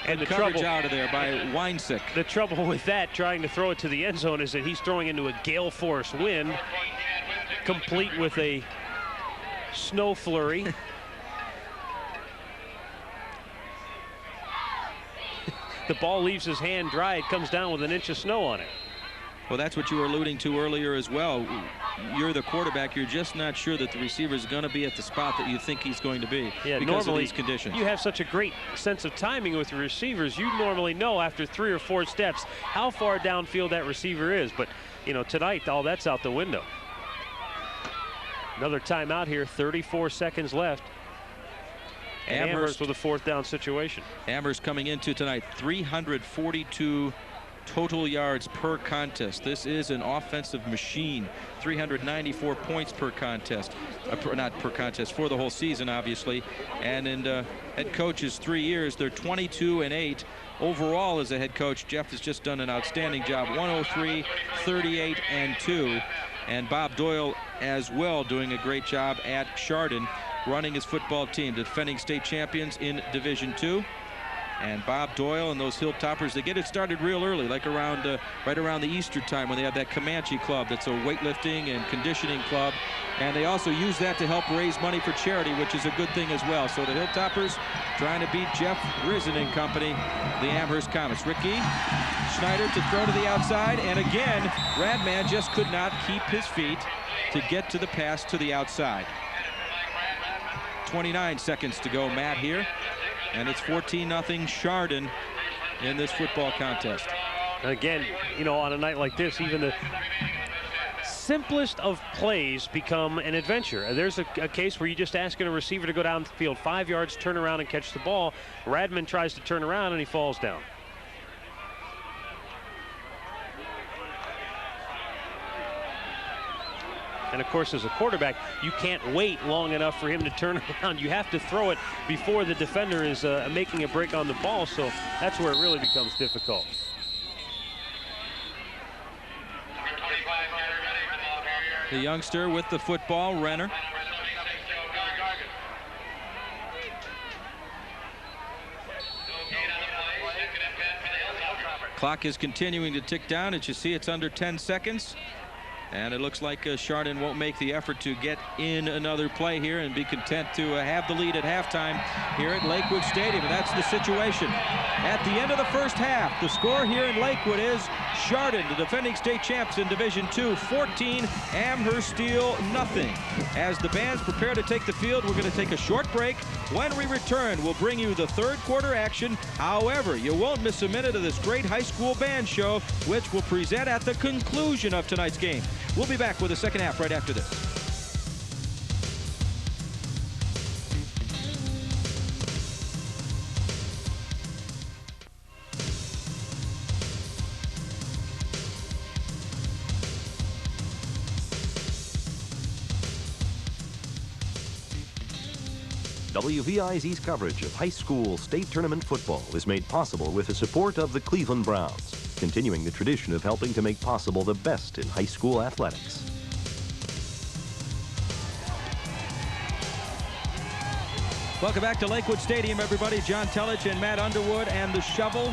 And the coverage out of there by Weinsick. The trouble with that, trying to throw it to the end zone, is that he's throwing into a gale force wind, complete with a snow flurry. The ball leaves his hand dry. It comes down with 1 inch of snow on it. Well, that's what you were alluding to earlier as well. You're the quarterback. You're just not sure that the receiver is going to be at the spot that you think he's going to be because of these conditions. You have such a great sense of timing with your receivers. You normally know after 3 or 4 steps how far downfield that receiver is. But, you know, tonight, all that's out the window. Another timeout here, 34 seconds left. Amherst with a 4th down situation. Amherst coming into tonight 342 total yards per contest. This is an offensive machine. 394 points per contest, not per contest, for the whole season, obviously. And in head coach's 3 years, they're 22-8 overall as a head coach. Jeff has just done an outstanding job. 103, 38, and 2. And Bob Doyle as well doing a great job at Chardon, running his football team, defending state champions in Division II. And Bob Doyle and those Hilltoppers, they get it started real early, like around right around the Easter time, when they have that Comanche club that's a weightlifting and conditioning club. And they also use that to help raise money for charity, which is a good thing as well. So the Hilltoppers trying to beat Jeff Risen and company, the Amherst Comets. Ricky Schneider to throw to the outside, and again, Radman just could not keep his feet to get to the pass to the outside. 29 seconds to go, Matt, here. And it's 14-0 Chardon in this football contest. And again, you know, on a night like this, even the simplest of plays become an adventure. There's a case where you're just asking a receiver to go down the field 5 yards, turn around and catch the ball. Radman tries to turn around and he falls down. And of course, as a quarterback, you can't wait long enough for him to turn around. You have to throw it before the defender is making a break on the ball, so that's where it really becomes difficult. The youngster with the football, Renner. Clock is continuing to tick down. As you see, it's under 10 seconds. And it looks like Chardon won't make the effort to get in another play here and be content to have the lead at halftime here at Lakewood Stadium. And that's the situation. At the end of the first half, the score here in Lakewood is Chardon, the defending state champs in Division II, 14, Amherst Steele, nothing. As the bands prepare to take the field, we're going to take a short break. When we return, we'll bring you the third quarter action. However, you won't miss a minute of this great high school band show, which we'll present at the conclusion of tonight's game. We'll be back with the second half right after this. WVIZ's coverage of high school state tournament football is made possible with the support of the Cleveland Browns, continuing the tradition of helping to make possible the best in high school athletics. Welcome back to Lakewood Stadium, everybody. John Telich and Matt Underwood, and the shovel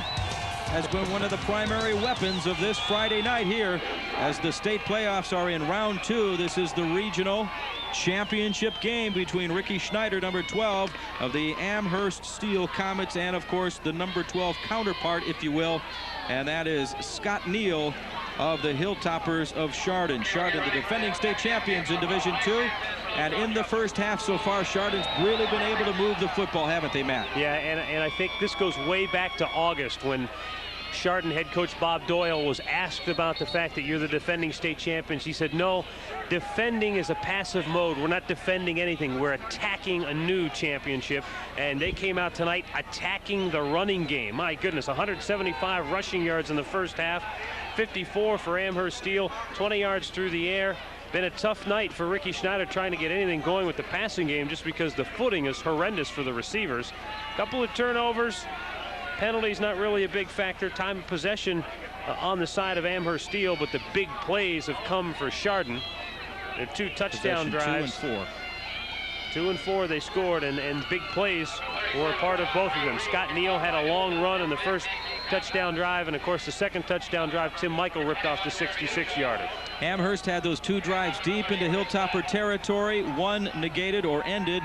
has been one of the primary weapons of this Friday night here as the state playoffs are in round 2. This is the regional championship game between Ricky Schneider, number 12 of the Amherst Steele Comets, and of course the number 12 counterpart, if you will, and that is Scott Neal of the Hilltoppers of Chardon. Chardon, the defending state champions in Division II. And in the first half so far, Chardon's really been able to move the football, haven't they, Matt? Yeah, and I think this goes way back to August when Chardon head coach Bob Doyle was asked about the fact that you're the defending state champions. He said, no, defending is a passive mode. We're not defending anything. We're attacking a new championship. And they came out tonight attacking the running game. My goodness, 175 rushing yards in the first half, 54 for Amherst Steele, 20 yards through the air. Been a tough night for Ricky Schneider trying to get anything going with the passing game just because the footing is horrendous for the receivers. Couple of turnovers. Penalties not really a big factor. Time of possession on the side of Amherst Steele, but the big plays have come for Chardon. Their 2 touchdown drives. 2 and 4. 2 and 4 they scored, and big plays were a part of both of them. Scott Neal had a long run in the first touchdown drive, and of course the second touchdown drive, Tim Michael ripped off the 66-yarder. Amherst had those 2 drives deep into Hilltopper territory. One negated or ended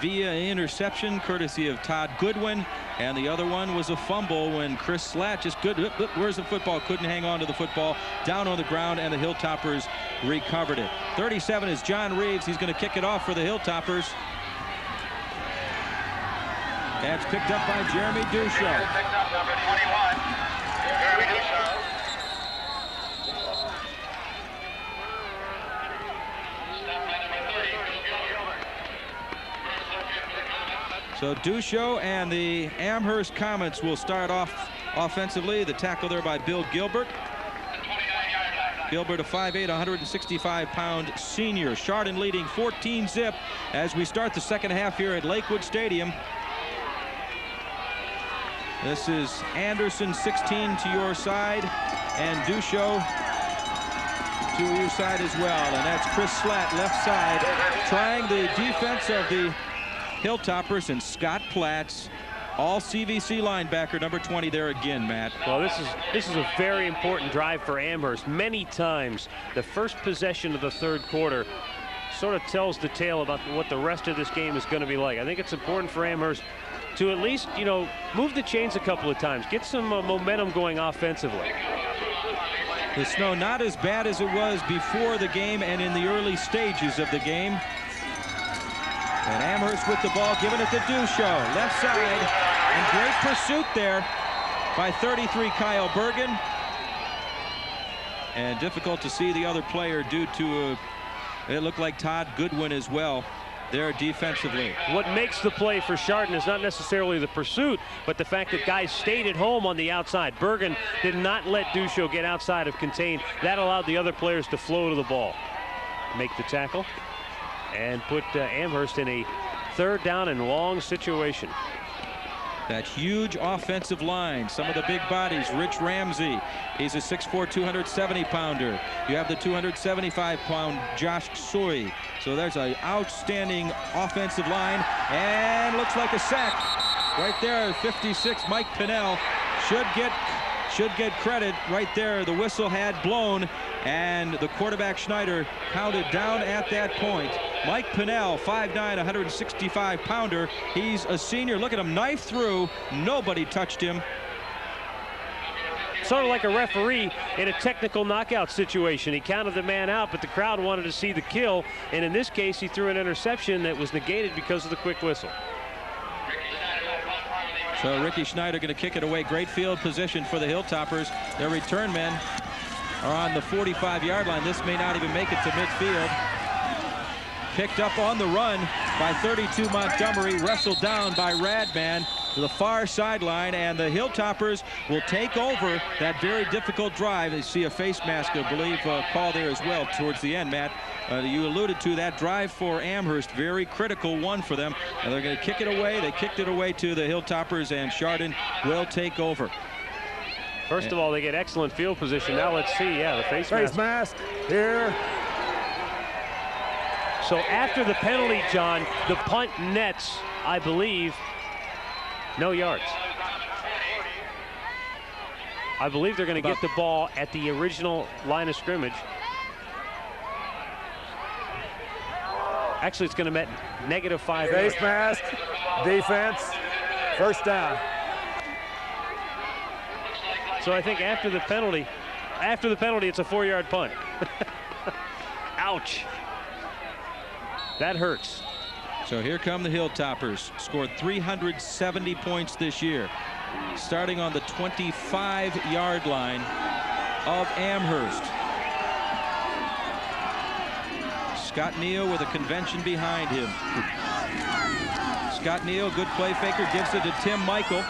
via interception courtesy of Todd Goodwin, and the other one was a fumble when Chris Slatt just where's the football, couldn't hang on to the football, down on the ground, and the Hilltoppers recovered it. 37 is John Reeves. He's going to kick it off for the Hilltoppers. Catch picked up by Jeremy Dushaw. Picked up number 21, Jeremy Dushaw. So Duchot and the Amherst Comets will start off offensively. The tackle there by Bill Gilbert. Gilbert, a 5'8", 165-pound senior. Chardon leading 14-zip as we start the second half here at Lakewood Stadium. This is Anderson, 16 to your side, and Duchot to your side as well. And that's Chris Slatt, left side, trying the defense of the Hilltoppers, and Scott Platts, all CVC linebacker, number 20 there again, Matt. Well, this is a very important drive for Amherst. Many times the first possession of the third quarter sort of tells the tale about what the rest of this game is going to be like. I think it's important for Amherst to at least, you know, move the chains a couple of times, get some momentum going offensively. The snow not as bad as it was before the game and in the early stages of the game. And Amherst with the ball, giving it to Duchot, left side, and great pursuit there by 33 Kyle Bergen. And difficult to see the other player due to it looked like Todd Goodwin as well there defensively. What makes the play for Chardon is not necessarily the pursuit, but the fact that guys stayed at home on the outside. Bergen did not let Duchot get outside of contain. That allowed the other players to flow to the ball. Make the tackle and put Amherst in a third down and long situation. That huge offensive line, some of the big bodies. Rich Ramsey, he's a 6'4", 270-pounder. You have the 275-pound Josh Sui. So there's an outstanding offensive line, and looks like a sack right there. 56, Mike Pinnell should get credit right there. The whistle had blown, and the quarterback Schneider counted down at that point. Mike Pinnell, 5'9", 165-pounder. He's a senior. Look at him, knife through. Nobody touched him. Sort of like a referee in a technical knockout situation. He counted the man out, but the crowd wanted to see the kill, and in this case he threw an interception that was negated because of the quick whistle. So Ricky Schneider going to kick it away. Great field position for the Hilltoppers. Their return men are on the 45-yard line. This may not even make it to midfield. Picked up on the run by 32 Montgomery, wrestled down by Radman to the far sideline, and the Hilltoppers will take over that very difficult drive. They see a face mask, I believe, call there as well towards the end, Matt. You alluded to that drive for Amherst, very critical one for them, and they're going to kick it away. They kicked it away to the Hilltoppers, and Chardon will take over. First of all, they get excellent field position. Now let's see, yeah, the face mask here. So after the penalty, John, the punt nets, I believe, no yards. I believe they're going to get the ball at the original line of scrimmage. Actually, it's going to met -5 yards. Face mask, defense, first down. So I think after the penalty, it's a 4-yard punt. Ouch. That hurts. So here come the Hilltoppers. Scored 370 points this year. Starting on the 25-yard line of Amherst. Scott Neal with a convention behind him. Scott Neal, good play faker, gives it to Tim Michael.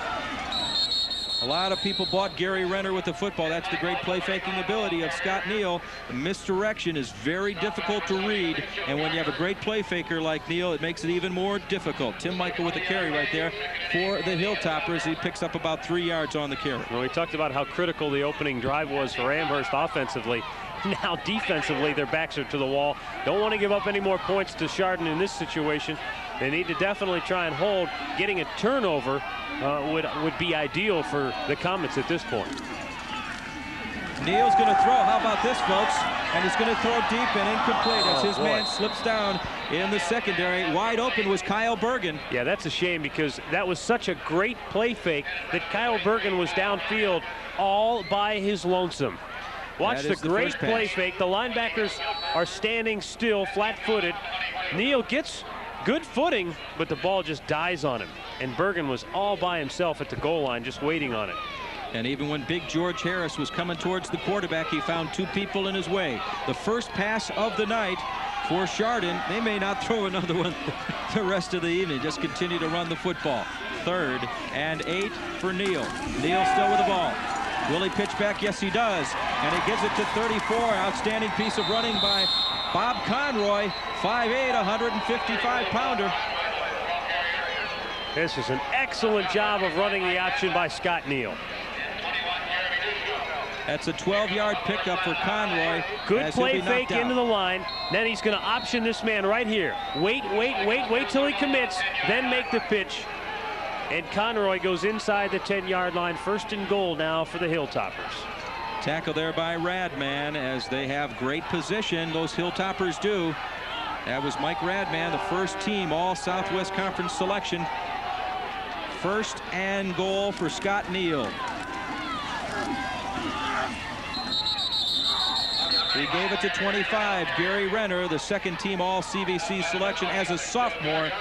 A lot of people bought Gary Renner with the football. That's the great play-faking ability of Scott Neal. Misdirection is very difficult to read, and when you have a great play-faker like Neal, it makes it even more difficult. Tim Michael with a carry right there for the Hilltoppers. He picks up about 3 yards on the carry. Well, we talked about how critical the opening drive was for Amherst offensively. Now defensively, their backs are to the wall. Don't want to give up any more points to Chardon in this situation. They need to definitely try and hold. Getting a turnover would be ideal for the Comets at this point. Neal's going to throw. How about this, folks? And he's going to throw deep and incomplete as his man slips down in the secondary. Wide open was Kyle Bergen. Yeah, that's a shame because that was such a great play fake that Kyle Bergen was downfield all by his lonesome. Watch the great play fake. The linebackers are standing still, flat-footed. Neal gets good footing, but the ball just dies on him. And Bergen was all by himself at the goal line, just waiting on it. And even when Big George Harris was coming towards the quarterback, he found two people in his way. The first pass of the night for Chardon. They may not throw another one the rest of the evening. Just continue to run the football. 3rd and 8 for Neal. Neal still with the ball. Will he pitch back? Yes, he does. And he gives it to 34. Outstanding piece of running by Bob Conroy. 5'8", 155-pounder. This is an excellent job of running the option by Scott Neal. That's a 12-yard pickup for Conroy. Good play fake into the line. Then he's going to option this man right here. Wait till he commits, then make the pitch. And Conroy goes inside the 10-yard line. 1st and goal now for the Hilltoppers. Tackle there by Radman, as they have great position. Those Hilltoppers do. That was Mike Radman, the first team All Southwest Conference selection. 1st and goal for Scott Neal. He gave it to 25. Gary Renner, the 2nd team All CVC selection as a sophomore.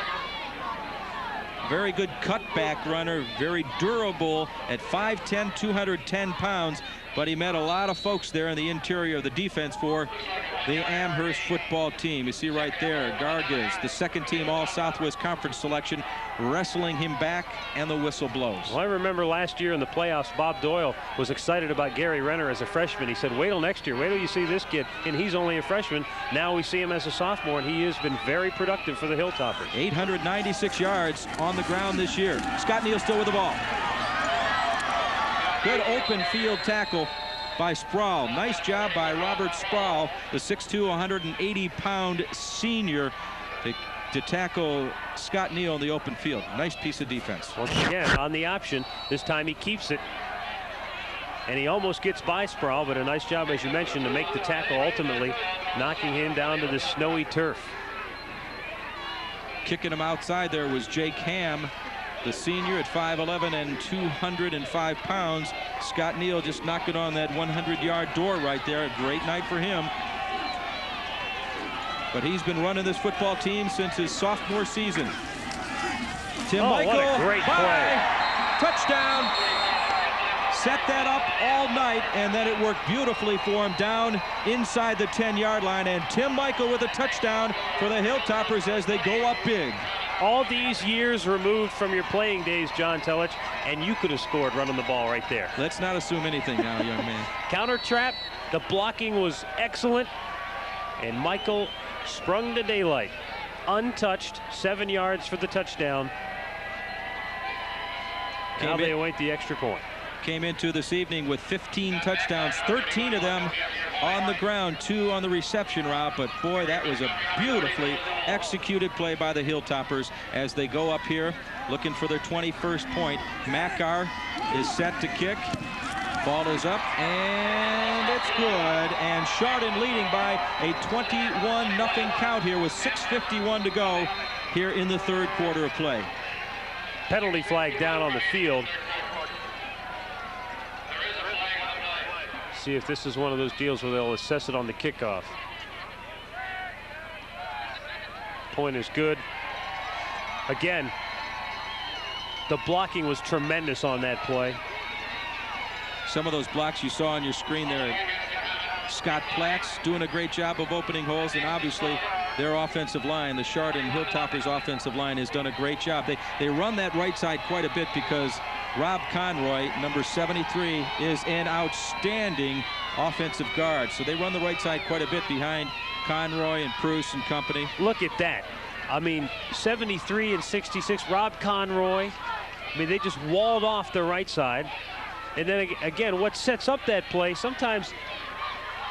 Very good cutback runner, very durable at 5'10", 210 pounds. But he met a lot of folks there in the interior of the defense for the Amherst football team. You see right there, Gargas, the 2nd team All Southwest Conference selection, wrestling him back, and the whistle blows. Well, I remember last year in the playoffs, Bob Doyle was excited about Gary Renner as a freshman. He said, wait till next year, wait till you see this kid. And he's only a freshman. Now we see him as a sophomore, and he has been very productive for the Hilltoppers. 896 yards on the ground this year. Scott Neal still with the ball. Good open field tackle by Sproul. Nice job by Robert Sproul, the 6'2", 180-pound senior, to tackle Scott Neal in the open field. Nice piece of defense. Once again, on the option, this time he keeps it. And he almost gets by Sproul, but a nice job, as you mentioned, to make the tackle, ultimately knocking him down to the snowy turf. Kicking him outside there was Jake Ham, the senior, at 5'11" and 205 pounds. Scott Neal just knocked it on that 100-yard door right there. A great night for him. But he's been running this football team since his sophomore season. Tim Michael, what a great play. Touchdown. Set that up all night, and then it worked beautifully for him down inside the 10-yard line. And Tim Michael with a touchdown for the Hilltoppers as they go up big. All these years removed from your playing days, John Telich, and you could have scored running the ball right there. Let's not assume anything now, young man. Counter trap, the blocking was excellent, and Michael sprung to daylight. Untouched, 7 yards for the touchdown. Now they await the extra point. Came into this evening with 15 touchdowns, 13 of them on the ground, 2 on the reception route. But boy, that was a beautifully executed play by the Hilltoppers as they go up here looking for their 21st point. Makar is set to kick. Ball is up, and it's good. And Chardon leading by a 21-0 count here with 6:51 to go here in the 3rd quarter of play. Penalty flag down on the field. See if this is one of those deals where they'll assess it on the kickoff. Point is good. Again, the blocking was tremendous on that play. Some of those blocks you saw on your screen there, Scott Platts doing a great job of opening holes, and obviously their offensive line, the Chardon Hilltoppers offensive line, has done a great job. They run that right side quite a bit because Rob Conroy, number 73, is an outstanding offensive guard. So they run the right side quite a bit behind Conroy and Pruce and company. Look at that. I mean, 73 and 66, Rob Conroy. I mean, they just walled off the right side. And then again, what sets up that play, sometimes,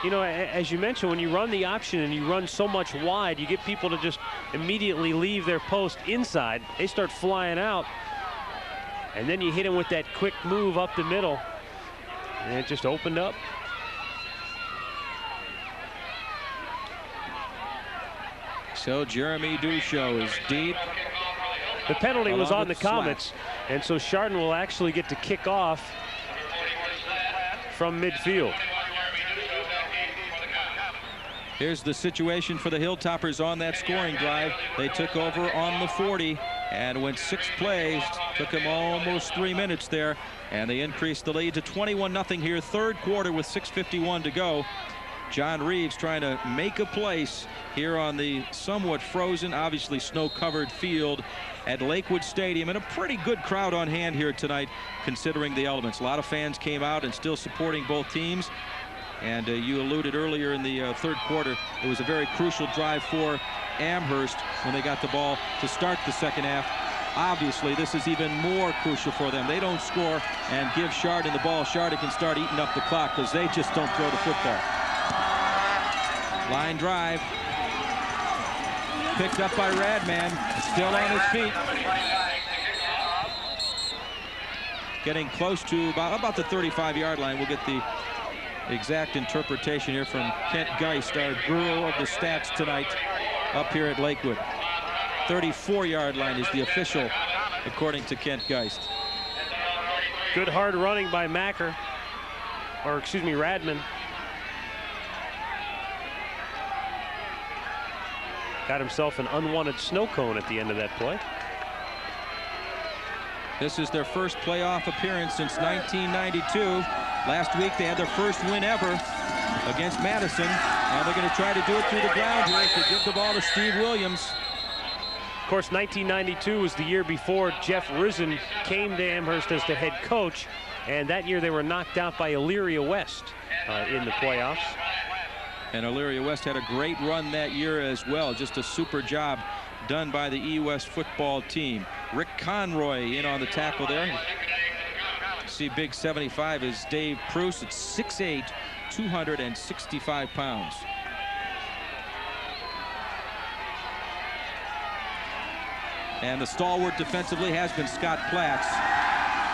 you know, as you mentioned, when you run the option and you run so much wide, you get people to just immediately leave their post inside. They start flying out. And then you hit him with that quick move up the middle, and it just opened up. So Jeremy Dusho is deep. The penalty was on the Comets, Slack. and so Chardon will actually get to kick off from midfield. Here's the situation for the Hilltoppers on that scoring drive. They took over on the 40 and went 6 plays. Took them almost 3 minutes there, and they increased the lead to 21-0 here, 3rd quarter with 6:51 to go. John Reeves trying to make a place here on the somewhat frozen, obviously snow-covered field at Lakewood Stadium, and a pretty good crowd on hand here tonight considering the elements. A lot of fans came out and still supporting both teams. And you alluded earlier in the third quarter, it was a very crucial drive for Amherst when they got the ball to start the second half. Obviously, this is even more crucial for them. They don't score and give Chardon the ball. Chardon can start eating up the clock because they just don't throw the football. Line drive. Picked up by Radman. Still on his feet. Getting close to about the 35-yard line. We'll get the exact interpretation here from Kent Geist, our guru of the stats tonight up here at Lakewood. 34-yard line is the official, according to Kent Geist. Good hard running by Radman. Got himself an unwanted snow cone at the end of that play. This is their first playoff appearance since 1992. Last week they had their first win ever against Madison. Now they're going to try to do it through the ground here to give the ball to Steve Williams. Of course, 1992 was the year before Jeff Risen came to Amherst as the head coach, and that year they were knocked out by Elyria West in the playoffs. And Elyria West had a great run that year as well. Just a super job done by the E-West football team. Rick Conroy in on the tackle there. See big 75 is Dave Pruce at 6'8", 265 pounds. And the stalwart defensively has been Scott Platts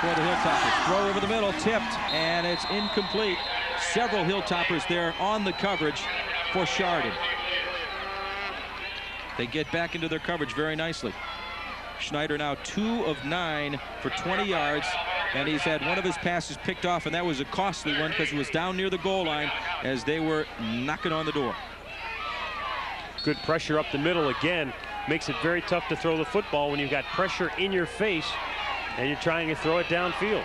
for the Hilltoppers. Throw over the middle, tipped, and it's incomplete. Several Hilltoppers there on the coverage for Chardon. They get back into their coverage very nicely. Schneider now 2 of 9 for 20 yards, and he's had one of his passes picked off, and that was a costly one because it was down near the goal line as they were knocking on the door. Good pressure up the middle again. Makes it very tough to throw the football when you've got pressure in your face and you're trying to throw it downfield.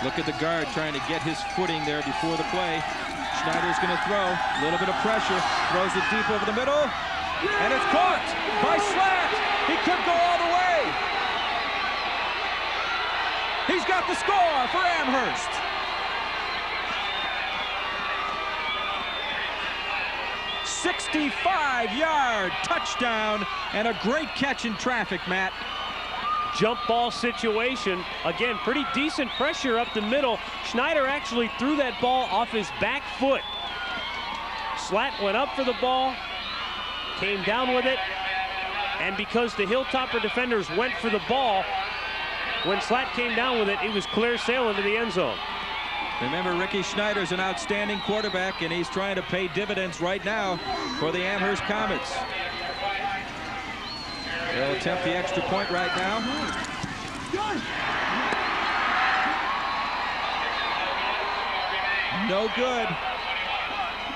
Look at the guard trying to get his footing there before the play. Schneider's going to throw. A little bit of pressure. Throws it deep over the middle. And it's caught by Slatt. He could go all the way. He's got the score for Amherst. '65-yard touchdown and a great catch in traffic, Matt. Jump ball situation. Again, pretty decent pressure up the middle. Schneider actually threw that ball off his back foot. Slatt went up for the ball, came down with it, and because the Hilltopper defenders went for the ball, when Slatt came down with it, it was clear sail into the end zone. Remember, Ricky Schneider's an outstanding quarterback, and he's trying to pay dividends right now for the Amherst Comets. They'll attempt the extra point right now. No good.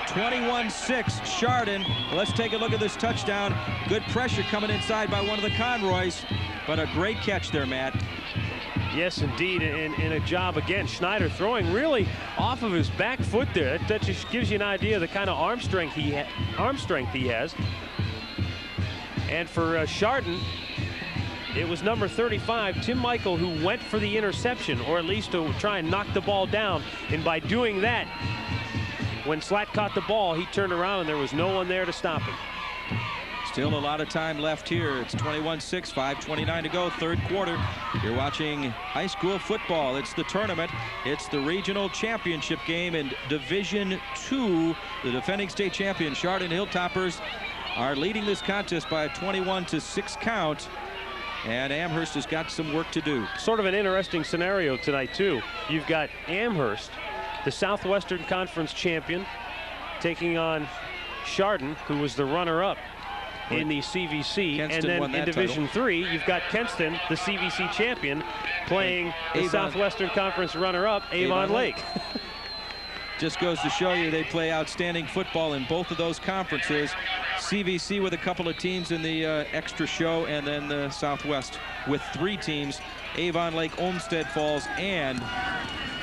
21-6, Chardon. Let's take a look at this touchdown. Good pressure coming inside by one of the Conroys, but a great catch there, Matt. Yes, indeed, and a job again. Schneider throwing really off of his back foot there. That just gives you an idea of the kind of arm strength he has. And for Chardon, it was number 35, Tim Michael, who went for the interception, or at least to try and knock the ball down. And by doing that, when Slatt caught the ball, he turned around and there was no one there to stop him. Still a lot of time left here. It's 21-6, 5:29 to go, third quarter. You're watching high school football. It's the tournament. It's the regional championship game in Division II. The defending state champion Chardon Hilltoppers are leading this contest by a 21-6 count. And Amherst has got some work to do. Sort of an interesting scenario tonight, too. You've got Amherst, the Southwestern Conference champion, taking on Chardon, who was the runner-up in the CVC. Kenston, and then won in that Division title. III, you've got Kenston, the CVC champion, playing the Avon. Southwestern Conference runner-up, Avon Lake. Just goes to show you they play outstanding football in both of those conferences. CVC with a couple of teams in the extra show, and then the Southwest with 3 teams, Avon Lake, Olmsted Falls, and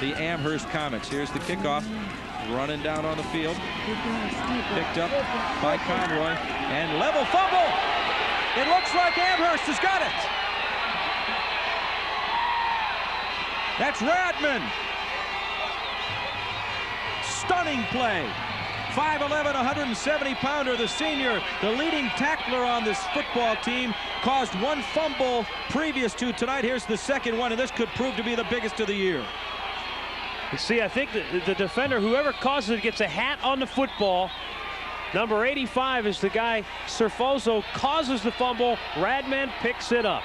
the Amherst Comets. Here's the kickoff. running down on the field. Picked up by Conroy. And level fumble. It looks like Amherst has got it. That's Radman. Stunning play. 5'11", 170-pounder, the senior, the leading tackler on this football team, caused one fumble previous to tonight. Here's the second one, and this could prove to be the biggest of the year. You see, I think the defender, whoever causes it, gets a hat on the football. Number 85 is the guy, Serfozo, causes the fumble. Radman picks it up.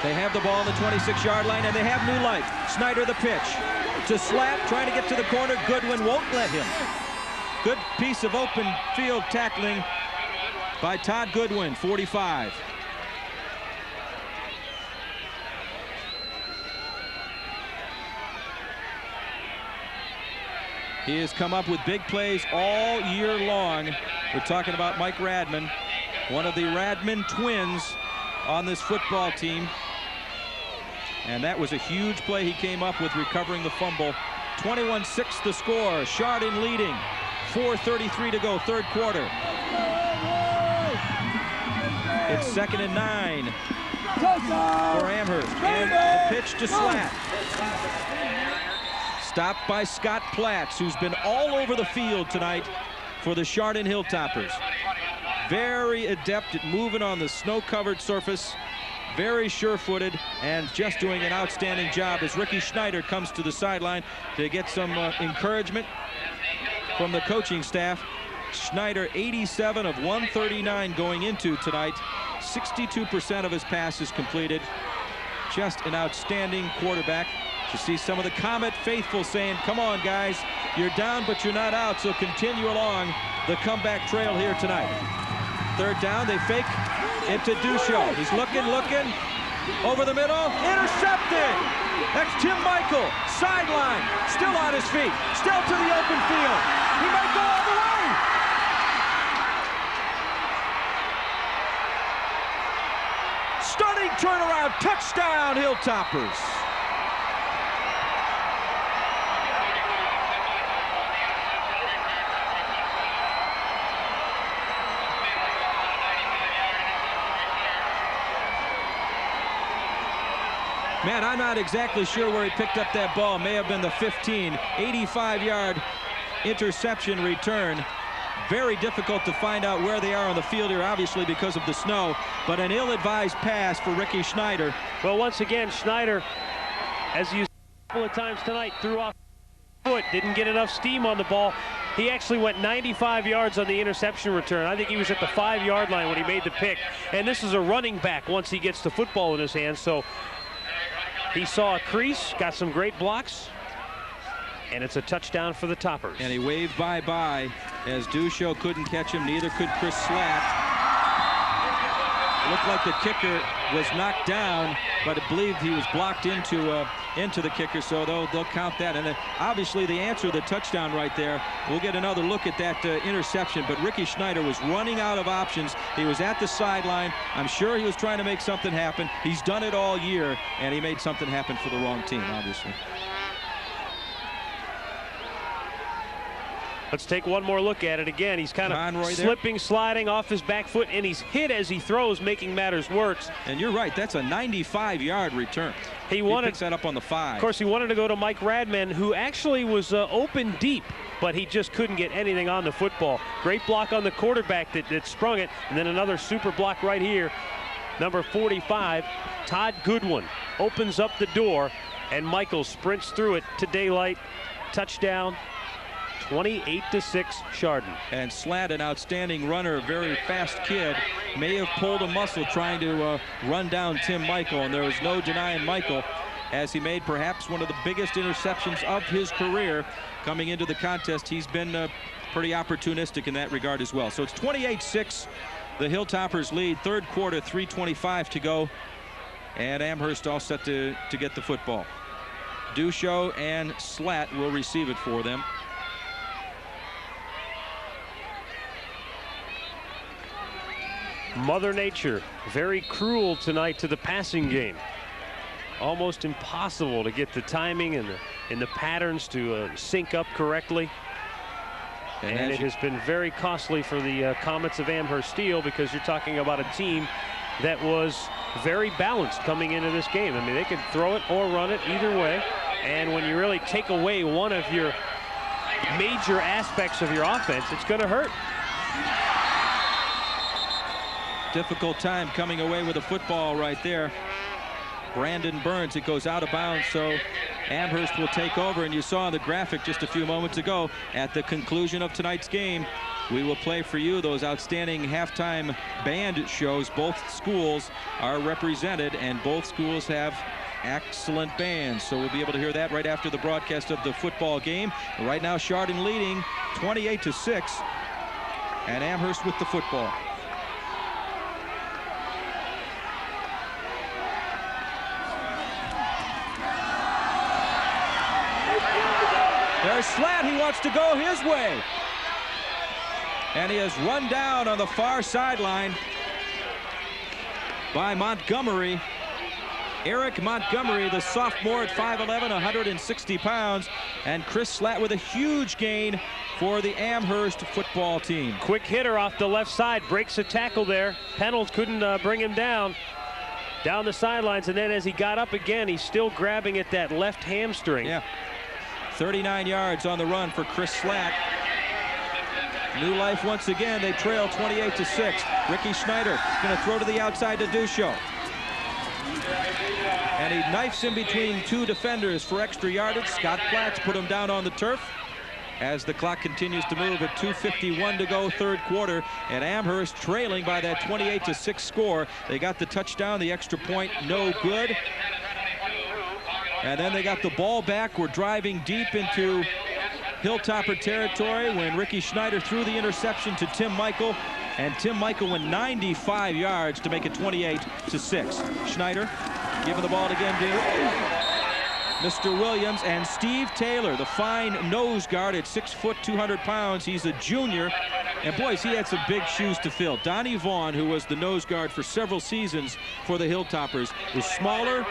They have the ball on the 26-yard line, and they have new life. Snyder the pitch to Slat, trying to get to the corner. Goodwin won't let him. Good piece of open field tackling by Todd Goodwin, 45. He has come up with big plays all year long. We're talking about Mike Radman, one of the Radman twins on this football team. And that was a huge play he came up with, recovering the fumble. 21-6 the score. Chardon leading. 4:33 to go, third quarter. It's 2nd and 9 for Amherst. And the pitch to Slat. Stopped by Scott Platts, who's been all over the field tonight for the Chardon Hilltoppers. Very adept at moving on the snow-covered surface. Very sure-footed and just doing an outstanding job as Ricky Schneider comes to the sideline to get some encouragement from the coaching staff. Schneider, 87 of 139 going into tonight. 62% of his passes completed. Just an outstanding quarterback. You see some of the Comet faithful saying, come on, guys, you're down, but you're not out, so continue along the comeback trail here tonight. Third down, they fake into Duchot. He's looking, over the middle, intercepted. That's Tim Michael, sideline, still on his feet, still to the open field. He might go all the way. Stunning turnaround, touchdown, Hilltoppers. Man, I'm not exactly sure where he picked up that ball. May have been the 15. 85-yard interception return. Very difficult to find out where they are on the field here, obviously because of the snow, but an ill-advised pass for Ricky Schneider. Well, once again, Schneider, as you said a couple of times tonight, threw off foot, didn't get enough steam on the ball. He actually went 95 yards on the interception return. I think he was at the 5-yard line when he made the pick. And this is a running back once he gets the football in his hands, so he saw a crease, got some great blocks, and it's a touchdown for the Toppers. And he waved bye-bye as Duchot couldn't catch him, neither could Chris Slat. It looked like the kicker was knocked down, but I believe he was blocked into the kicker, so they'll count that. And then obviously the answer, the touchdown right there. We'll get another look at that interception, but Ricky Schneider was running out of options. He was at the sideline. I'm sure he was trying to make something happen. He's done it all year, and he made something happen for the wrong team, obviously. Let's take one more look at it again. He's kind of slipping, sliding off his back foot, and he's hit as he throws, making matters worse. And you're right, that's a 95-yard return. He picks that up on the 5. Of course, he wanted to go to Mike Radman, who actually was open deep, but he just couldn't get anything on the football. Great block on the quarterback that sprung it, and then another super block right here. Number 45, Todd Goodwin, opens up the door, and Michael sprints through it to daylight. Touchdown. 28-6 Chardon. And Slat, an outstanding runner, a very fast kid, may have pulled a muscle trying to run down Tim Michael, and there was no denying Michael as he made perhaps one of the biggest interceptions of his career coming into the contest. He's been pretty opportunistic in that regard as well. So it's 28-6, the Hilltoppers lead, third quarter, 3:25 to go, and Amherst all set to get the football. Duchot and Slat will receive it for them. Mother Nature very cruel tonight to the passing game. almost impossible to get the timing and the patterns to sync up correctly. And it has been very costly for the Comets of Amherst Steele, because you're talking about a team that was very balanced coming into this game. I mean, they could throw it or run it either way. And when you really take away one of your major aspects of your offense, it's going to hurt. Difficult time coming away with a football right there. Brandon Burns, it goes out of bounds, so Amherst will take over. And you saw the graphic just a few moments ago. At the conclusion of tonight's game, we will play for you those outstanding halftime band shows. Both schools are represented, and both schools have excellent bands, so we'll be able to hear that right after the broadcast of the football game. Right now, Chardon leading 28-6, and Amherst with the football. There's Slat. He wants to go his way. And he is run down on the far sideline by Montgomery. Eric Montgomery, the sophomore at 5'11", 160 pounds. And Chris Slat with a huge gain for the Amherst football team. Quick hitter off the left side, breaks a tackle there. Pennell couldn't bring him down the sidelines. And then as he got up again, he's still grabbing at that left hamstring. Yeah. 39 yards on the run for Chris Slat. New life once again. They trail 28-6. Ricky Schneider going to throw to the outside to Duchot. And he knifes in between two defenders for extra yardage. Scott Platts put him down on the turf as the clock continues to move at 2:51 to go, third quarter. And Amherst trailing by that 28-6 score. They got the touchdown, the extra point, no good. And then they got the ball back. We're driving deep into Hilltopper territory when Ricky Schneider threw the interception to Tim Michael. And Tim Michael went 95 yards to make it 28-6. Schneider giving the ball again to Mr. Williams, and Steve Taylor, the fine nose guard at 6 foot 200 pounds. He's a junior, and boys, he had some big shoes to fill. Donnie Vaughn, who was the nose guard for several seasons for the Hilltoppers, was smaller,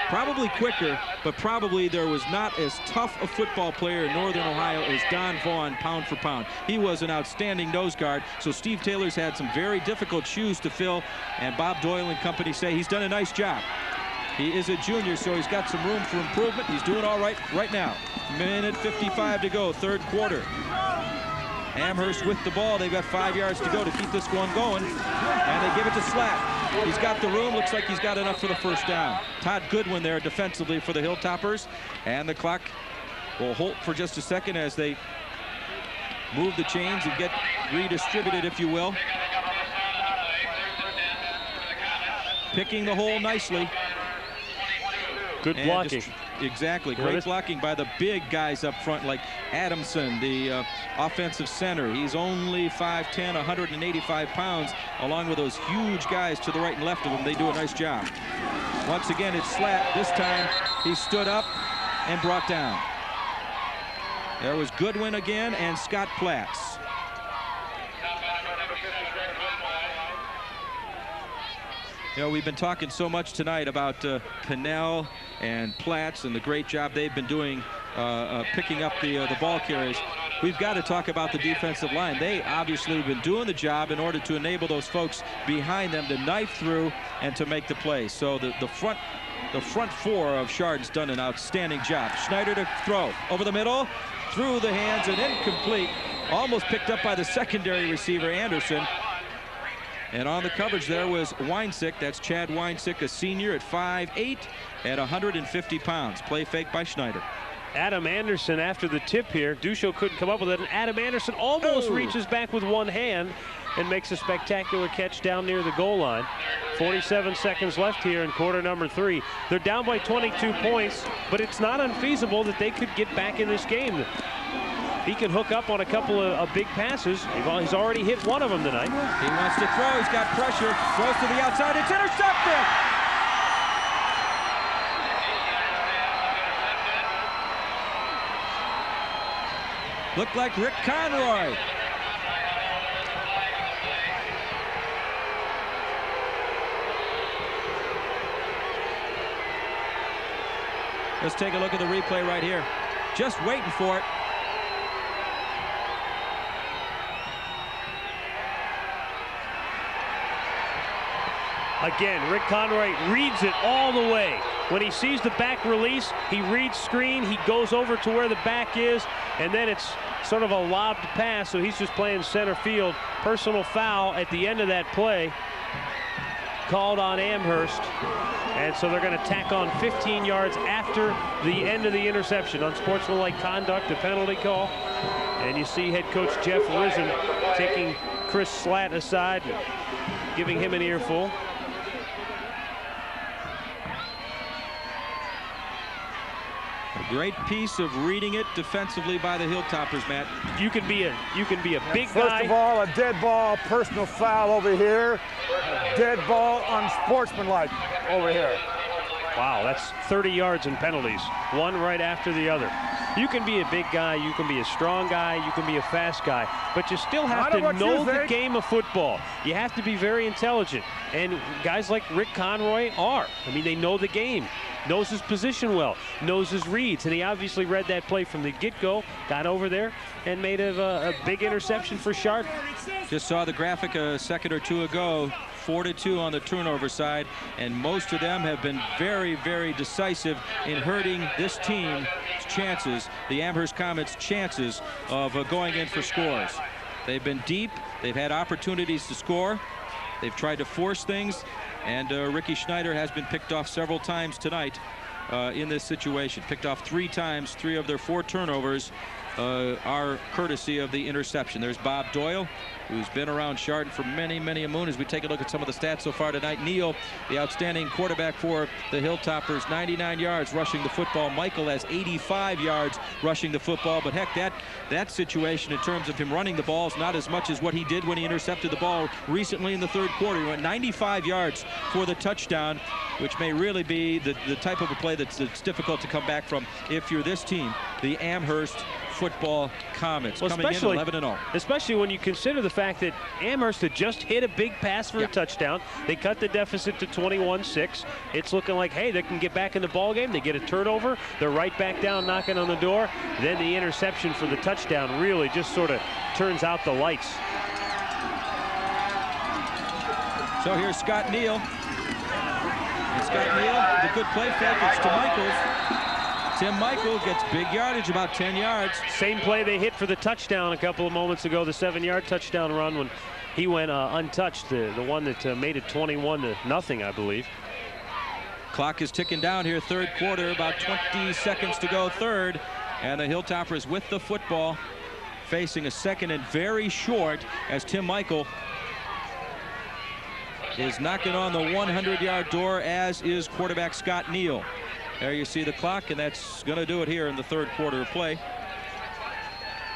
probably quicker, but probably there was not as tough a football player in Northern Ohio as Don Vaughn, pound for pound. He was an outstanding nose guard, so Steve Taylor's had some very difficult shoes to fill, and Bob Doyle and company say he's done a nice job. He is a junior, so he's got some room for improvement. He's doing all right now. Minute 55 to go, third quarter. Amherst with the ball. They've got 5 yards to go to keep this one going, and they give it to Slat. He's got the room. Looks like he's got enough for the first down. Todd Goodwin there defensively for the Hilltoppers, and the clock will hold for just a second as they move the chains and get redistributed, if you will. Picking the hole nicely. Good blocking. Exactly. Great blocking by the big guys up front, like Adamson, the offensive center. He's only 5'10", 185 pounds, along with those huge guys to the right and left of him. They do a nice job. Once again, it's Slat. This time, he stood up and brought down. There was Goodwin again and Scott Platts. You know, we've been talking so much tonight about Pennell and Platts and the great job they've been doing picking up the ball carriers. We've got to talk about the defensive line. They obviously have been doing the job in order to enable those folks behind them to knife through and to make the play. So the front four of Chardon's done an outstanding job. Schneider to throw over the middle, through the hands and incomplete. Almost picked up by the secondary receiver, Anderson. And on the coverage there was Weinsick. That's Chad Weinsick, a senior at 5'8" at 150 pounds. Play fake by Schneider. Adam Anderson after the tip here. Duchot couldn't come up with it, and Adam Anderson almost reaches back with one hand and makes a spectacular catch down near the goal line. 47 seconds left here in quarter number 3. They're down by 22 points, but it's not unfeasible that they could get back in this game. He can hook up on a couple of big passes. He's already hit one of them tonight. He wants to throw. He's got pressure. Throws to the outside. It's intercepted. Looked like Rick Conroy. Let's take a look at the replay right here. Just waiting for it. Again, Rick Conroy reads it all the way. When he sees the back release, he reads screen, he goes over to where the back is, and then it's sort of a lobbed pass, so he's just playing center field. Personal foul at the end of that play called on Amherst, and so they're going to tack on 15 yards after the end of the interception. Unsportsmanlike conduct, a penalty call, and you see head coach Jeff Risen taking Chris Slatt aside and giving him an earful. A great piece of reading it defensively by the Hilltoppers, Matt. You can be a big First guy. of all, a dead ball, personal foul over here. Dead ball, unsportsmanlike over here. Wow, that's 30 yards in penalties, one right after the other. You can be a big guy, you can be a strong guy, you can be a fast guy, but you still have to know the game of football. You have to be very intelligent, and guys like Rick Conroy are. I mean, they know the game, knows his position well, knows his reads, and he obviously read that play from the get-go, got over there, and made a big interception for Chardon. Just saw the graphic a second or two ago. 4-2 on the turnover side, and most of them have been very, very decisive in hurting this team's chances, the Amherst Comets' chances of going in for scores. They've been deep, they've had opportunities to score, they've tried to force things, and Ricky Schneider has been picked off several times tonight in this situation. Picked off 3 times, 3 of their 4 turnovers are courtesy of the interception. There's Bob Doyle, who's been around Chardon for many, many a moon. As we take a look at some of the stats so far tonight, Neal, the outstanding quarterback for the Hilltoppers, 99 yards rushing the football. Michael has 85 yards rushing the football. But heck, that situation in terms of him running the ball is not as much as what he did when he intercepted the ball recently in the 3rd quarter. He went 95 yards for the touchdown, which may really be the type of a play that's difficult to come back from if you're this team, the Amherst football Comets, coming in 11-0. Especially when you consider the fact that Amherst had just hit a big pass for a touchdown. They cut the deficit to 21-6. It's looking like, hey, they can get back in the ball game. They get a turnover. They're right back down knocking on the door. Then the interception for the touchdown really just sort of turns out the lights. So here's Scott Neal. And Scott Neal, the good play fake. It's to Michaels. Tim Michael gets big yardage, about 10 yards. Same play they hit for the touchdown a couple of moments ago, the 7-yard touchdown run when he went untouched, the one that made it 21-0, I believe. Clock is ticking down here, 3rd quarter, about 20 seconds to go, 3rd, and the Hilltoppers with the football, facing a 2nd and very short as Tim Michael is knocking on the 100-yard door, as is quarterback Scott Neal. There you see the clock, and that's going to do it here in the 3rd quarter of play.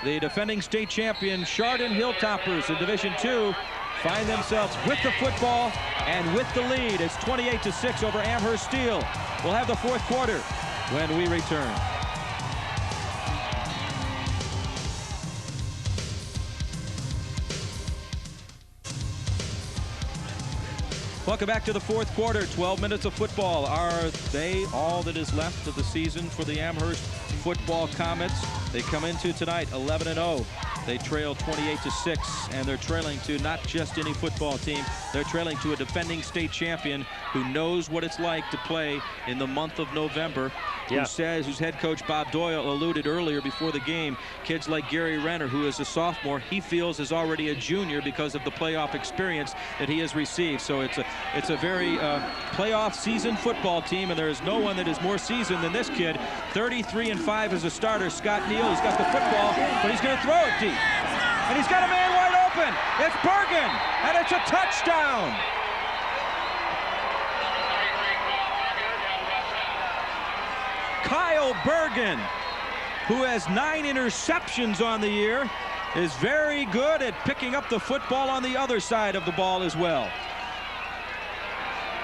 The defending state champion Chardon Hilltoppers in Division II find themselves with the football and with the lead. It's 28-6 over Amherst Steele. We'll have the 4th quarter when we return. Welcome back to the 4th quarter. 12 minutes of football. Are they all that is left of the season for the Amherst football Comets? They come into tonight 11-0. They trail 28-6, and they're trailing to not just any football team. They're trailing to a defending state champion who knows what it's like to play in the month of November. Whose head coach Bob Doyle alluded earlier before the game, kids like Gary Renner, who is a sophomore, he feels is already a junior because of the playoff experience that he has received. So it's a very playoff seasoned football team, and there is no one that is more seasoned than this kid. 33-5 as a starter, Scott Neal. He's got the football, but he's going to throw it deep. And he's got a man wide open. It's Bergen, and it's a touchdown. Kyle Bergen, who has 9 interceptions on the year, is very good at picking up the football on the other side of the ball as well.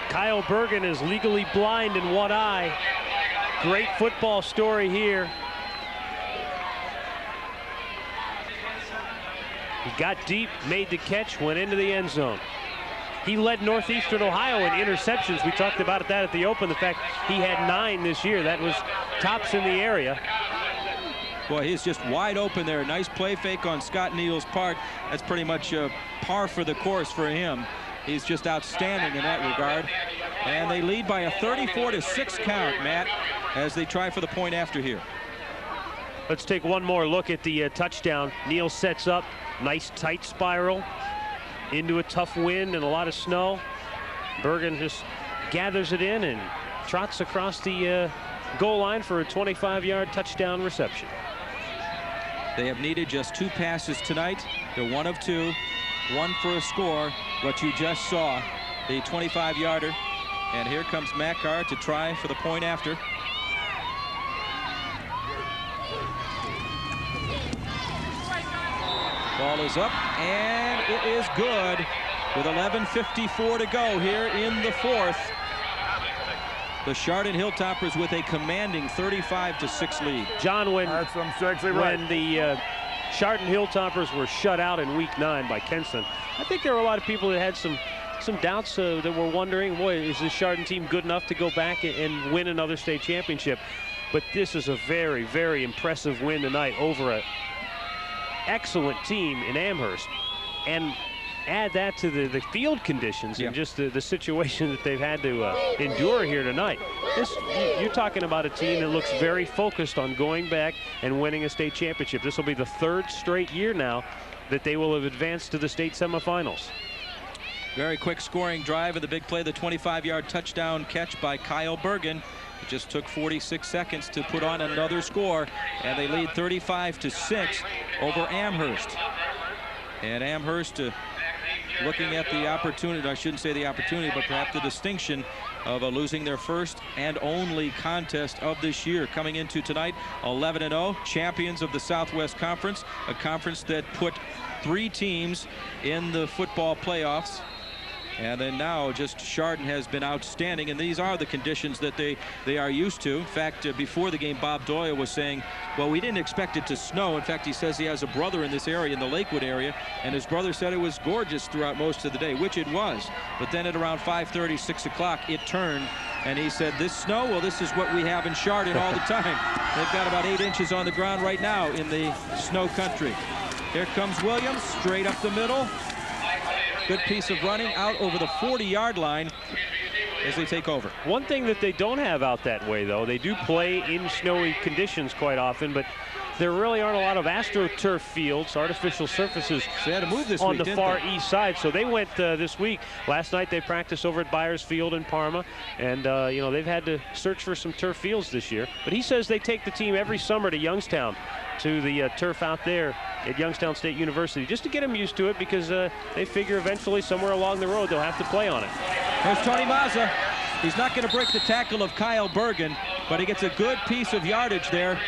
Kyle Bergen is legally blind in one eye. Great football story here. He got deep, made the catch, went into the end zone. He led Northeastern Ohio in interceptions. We talked about that at the Open, the fact he had 9 this year. That was Tops in the area. Boy, he's just wide open there. Nice play fake on Scott Neal's part. That's pretty much par for the course for him. He's just outstanding in that regard. And they lead by a 34-6 count, Matt, as they try for the point after here. Let's take one more look at the touchdown. Neal sets up. Nice tight spiral into a tough wind and a lot of snow. Bergen just gathers it in and trots across the goal line for a 25-yard touchdown reception. They have needed just 2 passes tonight. They're 1 of 2, 1 for a score. What you just saw, the 25-yarder. And here comes Mackar to try for the point after. Ball is up, and it is good with 11:54 to go here in the 4th. The Chardon Hilltoppers with a commanding 35-6 lead. John, when Right. the Chardon Hilltoppers were shut out in week 9 by Kenston, I think there were a lot of people that had some doubts that were wondering, boy, is this Chardon team good enough to go back and win another state championship? But this is a very, very impressive win tonight over an excellent team in Amherst. And add that to the field conditions and just the situation that they've had to endure here tonight. You're talking about a team that looks very focused on going back and winning a state championship. This will be the 3rd straight year now that they will have advanced to the state semifinals. Very quick scoring drive of the big play, the 25-yard touchdown catch by Kyle Bergen. It just took 46 seconds to put on another score, and they lead 35-6 over Amherst. And Amherst looking at the opportunity, I shouldn't say the opportunity, but perhaps the distinction of losing their first and only contest of this year. Coming into tonight, 11-0, champions of the Southwest Conference, a conference that put 3 teams in the football playoffs. And then now just Chardon has been outstanding, and these are the conditions that they are used to. In fact, before the game, Bob Doyle was saying, well, we didn't expect it to snow. In fact, he says he has a brother in this area, in the Lakewood area, and his brother said it was gorgeous throughout most of the day, which it was. But then at around 5:30, 6 o'clock, it turned, and he said, this snow, well, this is what we have in Chardon all the time. They've got about 8 inches on the ground right now in the snow country. Here comes Williams, straight up the middle. Good piece of running out over the 40-yard line as they take over. One thing that they don't have out that way, though, they do play in snowy conditions quite often, but there really aren't a lot of AstroTurf fields, artificial surfaces, so they had to move this on week, the far east side. So they went this week. Last night they practiced over at Byers Field in Parma, and you know, they've had to search for some turf fields this year. But he says they take the team every summer to Youngstown, to the turf out there at Youngstown State University, just to get them used to it, because they figure eventually somewhere along the road they'll have to play on it. There's Tony Mazza. He's not going to break the tackle of Kyle Bergen, but he gets a good piece of yardage there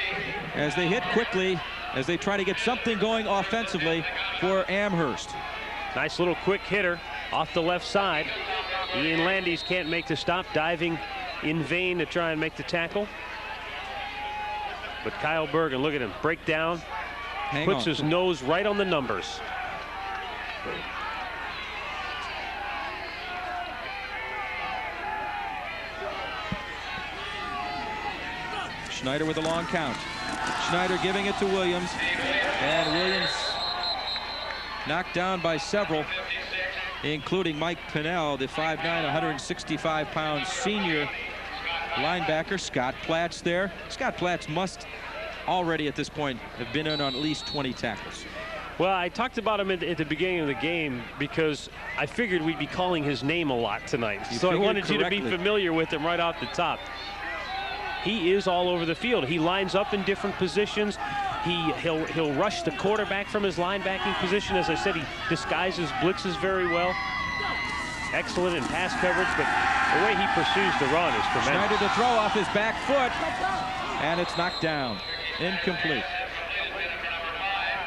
as they hit quickly, as they try to get something going offensively for Amherst. Nice little quick hitter off the left side. Ian Landis can't make the stop, diving in vain to try and make the tackle. But Kyle Bergen, look at him, break down, puts his nose right on the numbers. Schneider with a long count. Schneider giving it to Williams, and Williams knocked down by several, including Mike Pinnell, the 5'9", 165-pound senior linebacker. Scott Platts there. Scott Platts must already at this point have been in on at least 20 tackles. Well, I talked about him at the beginning of the game because I figured we'd be calling his name a lot tonight. So I wanted you to be familiar with him right off the top. He is all over the field. He lines up in different positions. He'll rush the quarterback from his linebacking position. As I said, he disguises blitzes very well. Excellent in pass coverage, but the way he pursues the run is tremendous. Schneider to throw off his back foot, and it's knocked down. Incomplete.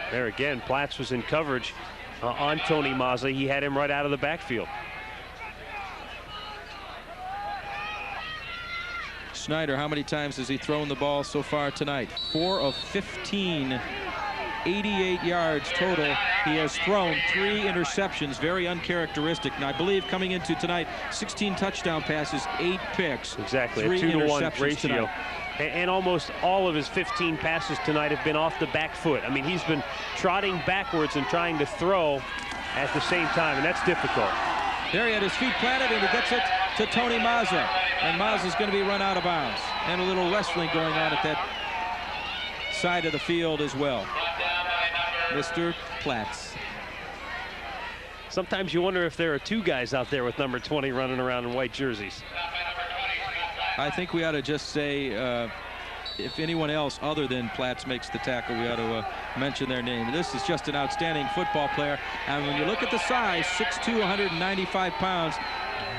There again, Platts was in coverage on Tony Mazza. He had him right out of the backfield. Schneider, how many times has he thrown the ball so far tonight? 4 of 15, 88 yards total. He has thrown 3 interceptions, very uncharacteristic. And I believe coming into tonight, 16 touchdown passes, 8 picks. Exactly, 3 a 2-to-1 interceptions ratio. tonight. And almost all of his 15 passes tonight have been off the back foot. I mean, he's been trotting backwards and trying to throw at the same time, and that's difficult. There he had his feet planted, and he gets it to Tony Mazza. And Mazza's going to be run out of bounds. And a little wrestling going on at that side of the field as well. Mr. Platts. Sometimes you wonder if there are two guys out there with number 20 running around in white jerseys. I think we ought to just say, if anyone else other than Platts makes the tackle, we ought to mention their name. This is just an outstanding football player. And when you look at the size, 6'2", 195 pounds,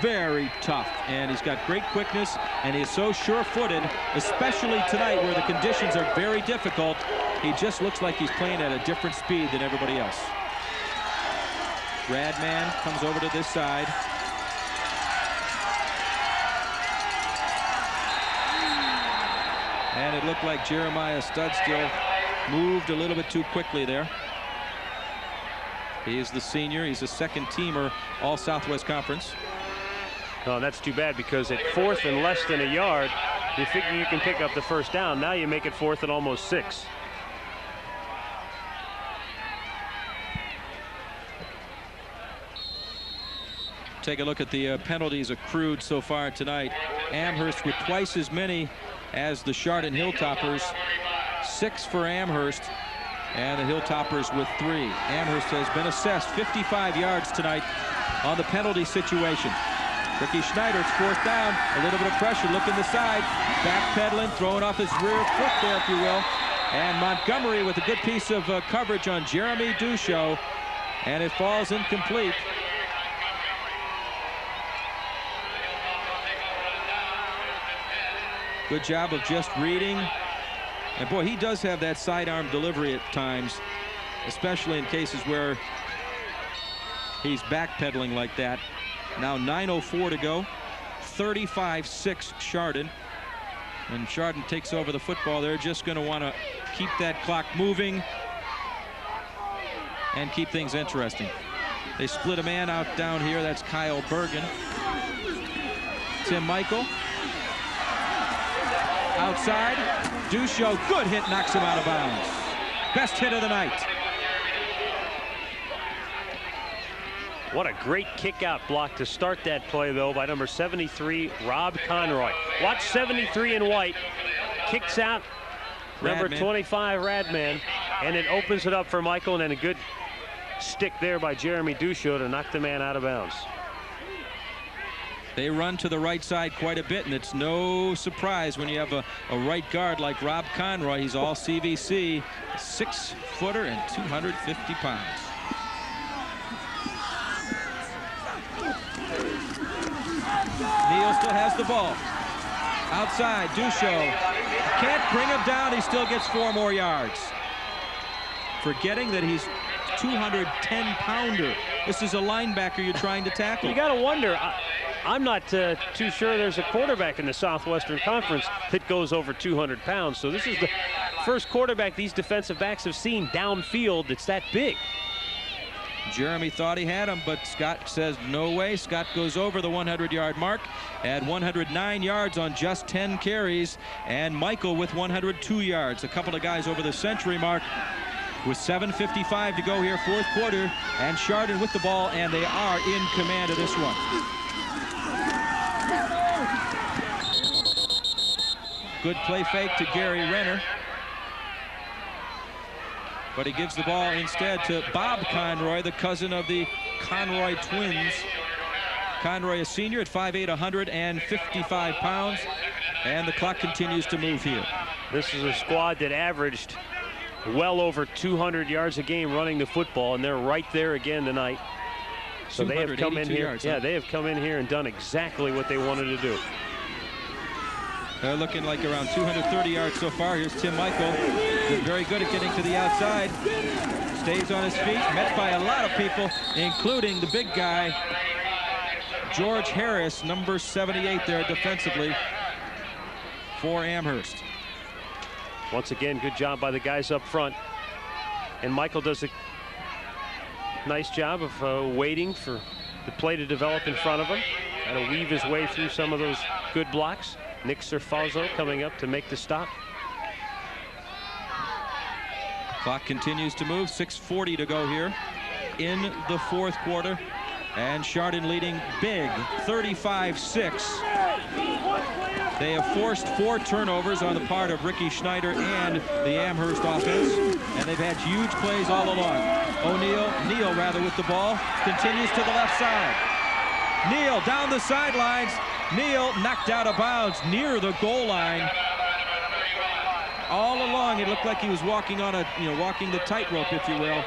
very tough. And he's got great quickness, and he's so sure-footed, especially tonight where the conditions are very difficult. He just looks like he's playing at a different speed than everybody else. Radman comes over to this side. And it looked like Jeremiah Studstill moved a little bit too quickly there. He is the senior. He's a second-teamer, all Southwest Conference. Oh, that's too bad, because at 4th and less than a yard, you figure you can pick up the first down. Now you make it 4th and almost 6. Take a look at the penalties accrued so far tonight. Amherst with twice as many as the Chardon Hilltoppers. 6 for Amherst, and the Hilltoppers with 3. Amherst has been assessed 55 yards tonight on the penalty situation. Ricky Schneider, it's 4th down. A little bit of pressure, looking the side, backpedaling, throwing off his rear foot there, if you will. And Montgomery with a good piece of coverage on Jeremy Duchot, and it falls incomplete. Good job of just reading. And boy, he does have that sidearm delivery at times, especially in cases where he's backpedaling like that. Now 9:04 to go. 35-6 Chardon. And Chardon takes over the football. They're just going to want to keep that clock moving and keep things interesting. They split a man out down here. That's Kyle Bergen. Tim Michael. Outside, Duchot, good hit, knocks him out of bounds. Best hit of the night. What a great kick-out block to start that play, though, by number 73, Rob Conroy. Watch 73 in white. Kicks out number 25, Radman, and it opens it up for Michael, and then a good stick there by Jeremy Duchot to knock the man out of bounds. They run to the right side quite a bit, and it's no surprise when you have a right guard like Rob Conroy. He's all CVC, 6-footer and 250 pounds. Neal still has the ball. Outside, Duchot. Can't bring him down. He still gets 4 more yards. Forgetting that he's 210-pounder. This is a linebacker you're trying to tackle. You got to wonder. I'm not too sure there's a quarterback in the Southwestern Conference that goes over 200 pounds. So this is the first quarterback these defensive backs have seen downfield that's that big. Jeremy thought he had him, but Scott says no way. Scott goes over the 100-yard mark at 109 yards on just 10 carries, and Michael with 102 yards. A couple of guys over the century mark with 7:55 to go here, 4th quarter, and Chardon with the ball, and they are in command of this one. Good play fake to Gary Renner. But he gives the ball instead to Bob Conroy, the cousin of the Conroy twins. Conroy, a senior at 5'8", 155 pounds. And the clock continues to move here. This is a squad that averaged well over 200 yards a game running the football, and they're right there again tonight. So they have come in here. Yards, yeah, they have come in here and done exactly what they wanted to do. They're looking like around 230 yards so far. Here's Tim Michael. He's very good at getting to the outside. Stays on his feet, met by a lot of people, including the big guy, George Harris, number 78 there defensively for Amherst. Once again, good job by the guys up front. And Michael does a nice job of waiting for the play to develop in front of him. Got to weave his way through some of those good blocks. Nick Serfazzo coming up to make the stop. Clock continues to move. 6:40 to go here in the fourth quarter. And Chardon leading big, 35-6. They have forced 4 turnovers on the part of Ricky Schneider and the Amherst offense. And they've had huge plays all along. Neal with the ball, continues to the left side. Neal down the sidelines. Neal knocked out of bounds near the goal line. All along, it looked like he was walking on walking the tightrope, if you will.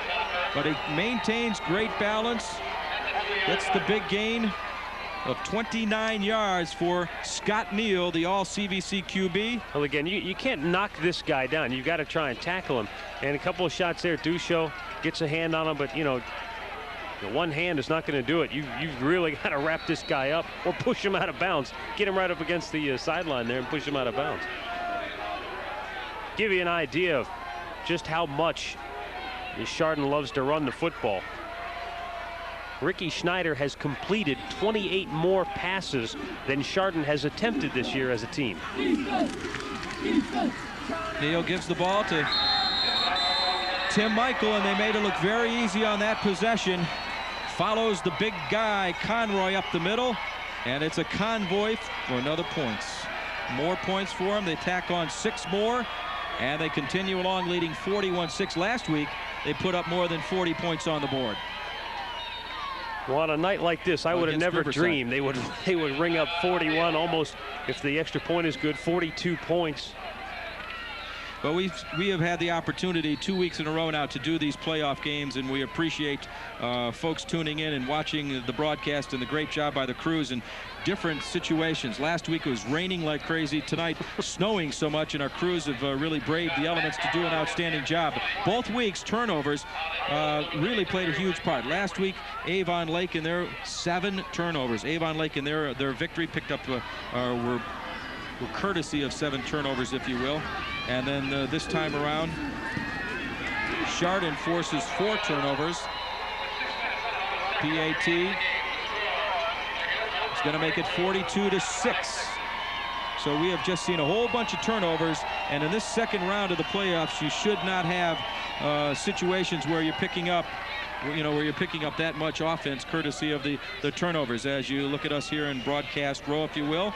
But he maintains great balance. Gets the big gain of 29 yards for Scott Neal, the all-CVC QB. Well, again, you can't knock this guy down. You've got to try and tackle him. And a couple of shots there. Dusho gets a hand on him, but, one hand is not going to do it. You've really got to wrap this guy up or push him out of bounds. Get him right up against the sideline there and push him out of bounds. Give you an idea of just how much Chardon loves to run the football. Ricky Schneider has completed 28 more passes than Chardon has attempted this year as a team. Neal gives the ball to Tim Michael, and they made it look very easy on that possession. Follows the big guy, Conroy, up the middle, and it's a convoy for another points. More points for them. They tack on 6 more, and they continue along leading 41-6. Last week, they put up more than 40 points on the board. Well, on a night like this, I would have never dreamed they would ring up 41, almost, if the extra point is good, 42 points. But we have had the opportunity 2 weeks in a row now to do these playoff games, and we appreciate folks tuning in and watching the broadcast and the great job by the crews in different situations. Last week it was raining like crazy. Tonight snowing so much, and our crews have really braved the elements to do an outstanding job. Both weeks turnovers really played a huge part. Last week Avon Lake and their 7 turnovers. Avon Lake and their victory picked up were courtesy of 7 turnovers, if you will. And then this time around, Chardon forces 4 turnovers. PAT is going to make it 42-6. So we have just seen a whole bunch of turnovers, and in this second round of the playoffs, you should not have situations where you're picking up that much offense courtesy of the turnovers. As you look at us here in broadcast row, if you will,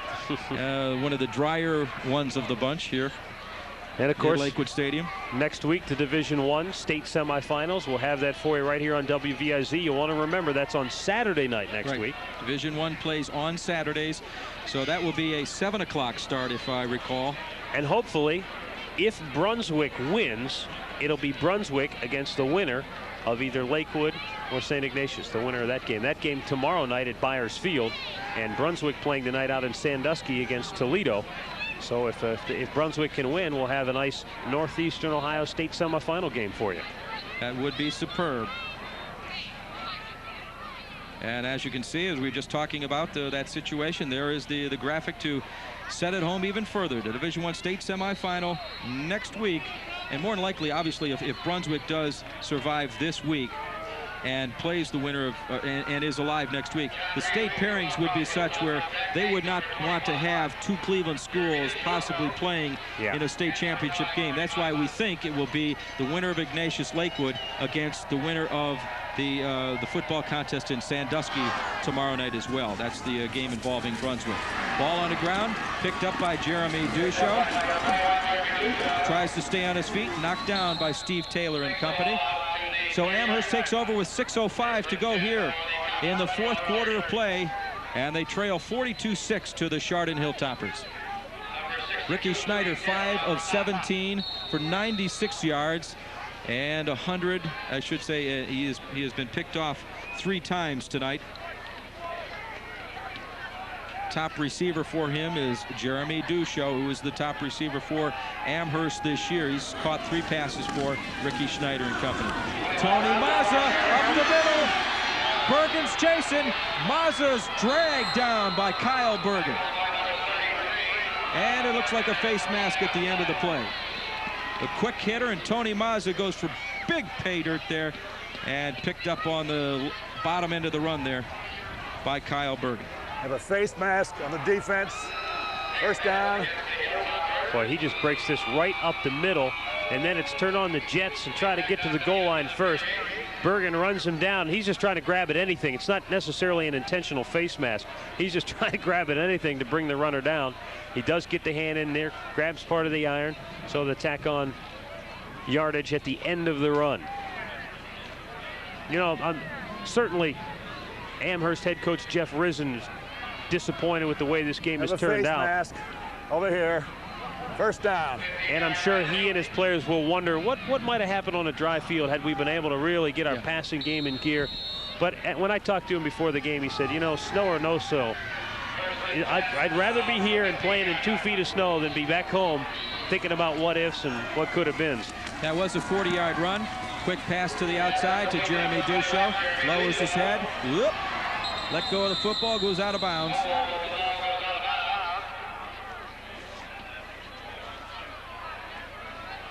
one of the drier ones of the bunch here. And of course, Lakewood Stadium. Next week, the Division I state semifinals. We'll have that for you right here on WVIZ. You'll want to remember that's on Saturday night next week. Division I plays on Saturdays, so that will be a 7 o'clock start, if I recall. And hopefully, if Brunswick wins, it'll be Brunswick against the winner of either Lakewood or St. Ignatius, the winner of that game. That game tomorrow night at Byers Field, and Brunswick playing tonight out in Sandusky against Toledo. So if Brunswick can win, we'll have a nice Northeastern Ohio State semifinal game for you. That would be superb. And as you can see, as we were just talking about that situation, there is the graphic to set it home even further. The Division I state semifinal next week. And more than likely, obviously, if Brunswick does survive this week and plays the winner of and is alive next week, the state pairings would be such where they would not want to have 2 Cleveland schools possibly playing in a state championship game. That's why we think it will be the winner of Ignatius Lakewood against the winner of the football contest in Sandusky tomorrow night as well. That's the game involving Brunswick. Ball on the ground, picked up by Jeremy Dusho. Tries to stay on his feet, knocked down by Steve Taylor and company. So Amherst takes over with 6:05 to go here in the fourth quarter of play, and they trail 42-6 to the Chardon Hilltoppers. Ricky Schneider, 5 of 17 for 96 yards and 100. I should say he has been picked off 3 times tonight. Top receiver for him is Jeremy Dusho, who is the top receiver for Amherst this year. He's caught 3 passes for Ricky Schneider and company. Tony Mazza up the middle. Bergen's chasing. Mazza's dragged down by Kyle Bergen. And it looks like a face mask at the end of the play. The quick hitter, and Tony Mazza goes for big pay dirt there and picked up on the bottom end of the run there by Kyle Bergen. Have a face mask on the defense. First down. Boy, he just breaks this right up the middle, and then it's turn on the Jets and try to get to the goal line first. Bergen runs him down. He's just trying to grab at anything. It's not necessarily an intentional face mask. He's just trying to grab at anything to bring the runner down. He does get the hand in there, grabs part of the iron, so the tack on yardage at the end of the run. You know, I'm certainly Amherst head coach Jeff Risen is disappointed with the way this game has turned out. Mask over here. First down. And I'm sure he and his players will wonder what might have happened on a dry field had we been able to really get our passing game in gear. But when I talked to him before the game, he said, you know, snow or no snow, I'd rather be here and playing in 2 feet of snow than be back home thinking about what ifs and what could have been. That was a 40-yard run. Quick pass to the outside to Jeremy Duchot. Lowers his head. Whoop. Let go of the football. Goes out of bounds.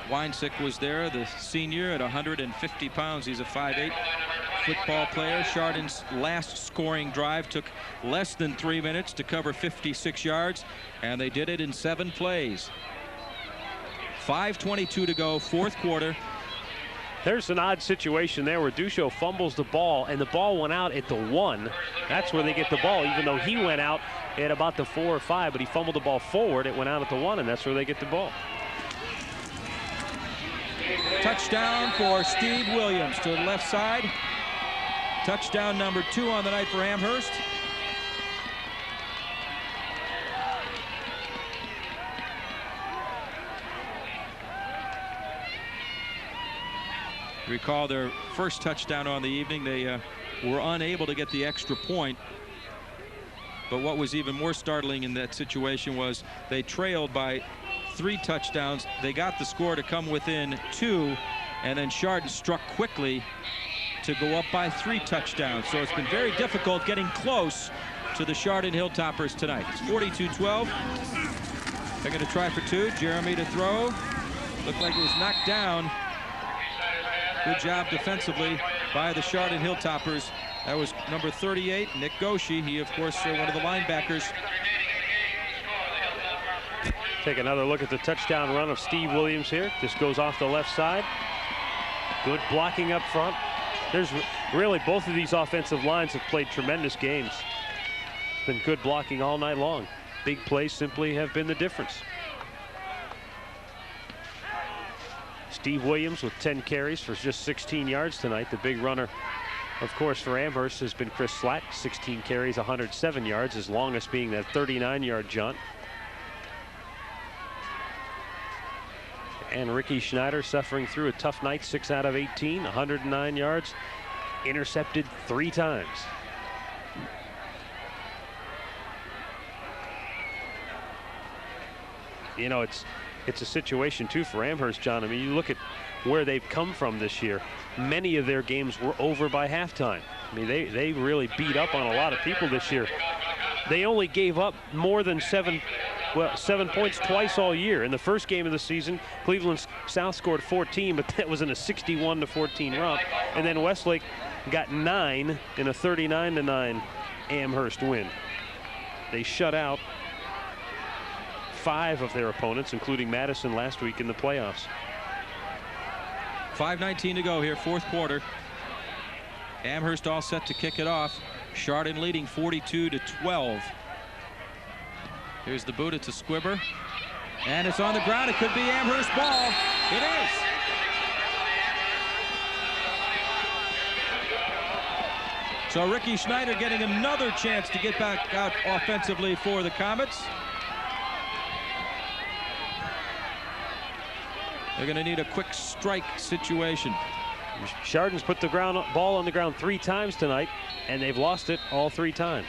Weinsick was there, the senior, at 150 pounds. He's a 5'8" football player. Chardon's last scoring drive took less than 3 minutes to cover 56 yards, and they did it in 7 plays. 5:22 to go, fourth quarter. There's an odd situation there where Duchot fumbles the ball, and the ball went out at the 1. That's where they get the ball, even though he went out at about the 4 or 5, but he fumbled the ball forward. It went out at the 1, and that's where they get the ball. Touchdown for Steve Williams to the left side. Touchdown number 2 on the night for Amherst. Recall their first touchdown on the evening. They were unable to get the extra point. But what was even more startling in that situation was they trailed by 3 touchdowns. They got the score to come within 2, and then Chardon struck quickly to go up by 3 touchdowns. So it's been very difficult getting close to the Chardon Hilltoppers tonight. It's 42-12. They're going to try for 2. Jeremy to throw. Looked like it was knocked down. Good job defensively by the Chardon Hilltoppers. That was number 38, Nick Goshi. He, of course, one of the linebackers. Take another look at the touchdown run of Steve Williams here. This goes off the left side. Good blocking up front. There's really both of these offensive lines have played tremendous games. It's been good blocking all night long. Big plays simply have been the difference. Steve Williams with 10 carries for just 16 yards tonight. The big runner, of course, for Amherst has been Chris Slack, 16 carries, 107 yards, his longest being that 39-yard jaunt. And Ricky Schneider suffering through a tough night, 6 out of 18, 109 yards, intercepted 3 times. You know, it's a situation too for Amherst, John. I mean, you look at where they've come from this year. Many of their games were over by halftime. I mean, they really beat up on a lot of people this year. They only gave up more than 7 points twice all year. In the first game of the season, Cleveland South scored 14, but that was in a 61-14 romp. And then Westlake got 9 in a 39-9 Amherst win. They shut out 5 of their opponents, including Madison last week in the playoffs. 5:19 to go here, fourth quarter. Amherst all set to kick it off. Chardon leading 42-12. Here's the boot. It's a squibber, and it's on the ground. It could be Amherst ball. It is. So Ricky Schneider getting another chance to get back out offensively for the Comets. They're going to need a quick strike situation. Chardon's put the ball on the ground 3 times tonight, and they've lost it all 3 times.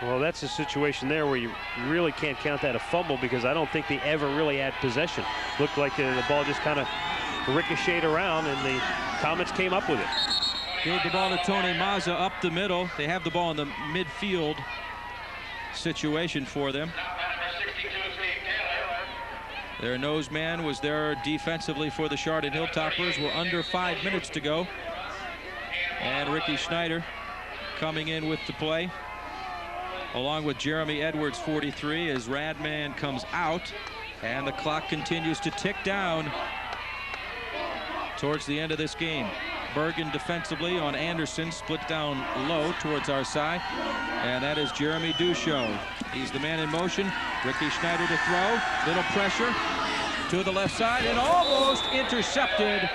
Well, that's a situation there where you really can't count that a fumble, because I don't think they ever really had possession. Looked like the ball just kind of ricocheted around, and the Comets came up with it. Gave the ball to Tony Mazza up the middle. They have the ball in the midfield situation for them. Their nose man was there defensively for the Chardon Hilltoppers. We're under 5 minutes to go. And Ricky Schneider coming in with the play. along with Jeremy Edwards, 43, as Radman comes out, and the clock continues to tick down towards the end of this game. Bergen defensively on Anderson, split down low towards our side, and that is Jeremy Duchot. He's the man in motion. Ricky Schneider to throw, little pressure to the left side, and almost intercepted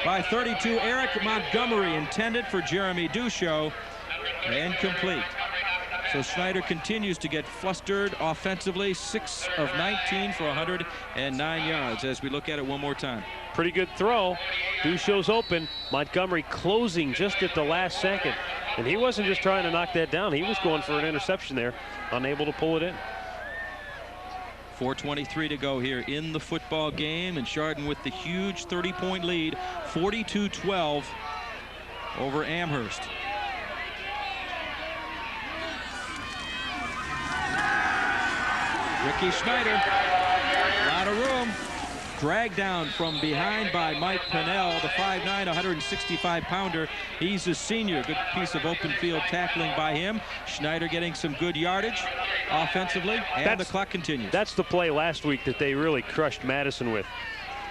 by 32 Eric Montgomery, intended for Jeremy Duchot, and incomplete. So Schneider continues to get flustered offensively, 6 of 19 for 109 yards as we look at it one more time. Pretty good throw. Duchot's open. Montgomery closing just at the last second. And he wasn't just trying to knock that down. He was going for an interception there, unable to pull it in. 4:23 to go here in the football game, and Chardon with the huge 30-point lead, 42-12 over Amherst. Ricky Schneider, a lot of room. Dragged down from behind by Mike Pennell, the 5'9", 165-pounder. He's a senior. Good piece of open field tackling by him. Schneider getting some good yardage offensively, and the clock continues. That's the play last week that they really crushed Madison with.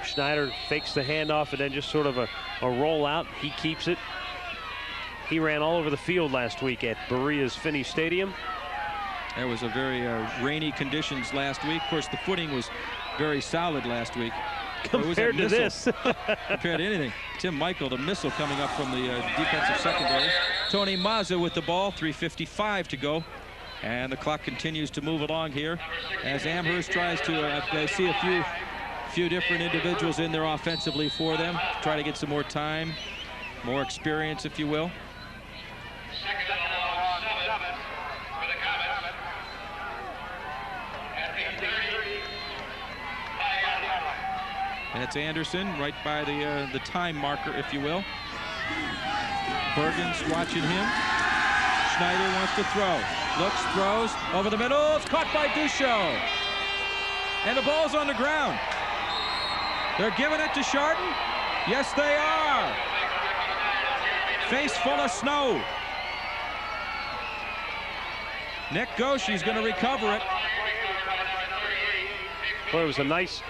Schneider fakes the handoff and then just sort of a rollout. He keeps it. He ran all over the field last week at Berea's Finney Stadium. There was a very rainy conditions last week. Of course, the footing was very solid last week. Compared to this. Compared to anything. Tim Michael, the missile coming up from the defensive secondary. Tony Mazza with the ball, 3:55 to go. And the clock continues to move along here as Amherst tries to see a few different individuals in there offensively for them. Try to get some more time, more experience, if you will. And it's Anderson right by the time marker, if you will. Bergen's watching him. Schneider wants to throw. Looks, throws, over the middle. It's caught by Duchot. And the ball's on the ground. They're giving it to Chardon? Yes, they are. Face full of snow. Nick Goshi's going to recover it. Well, it was a nice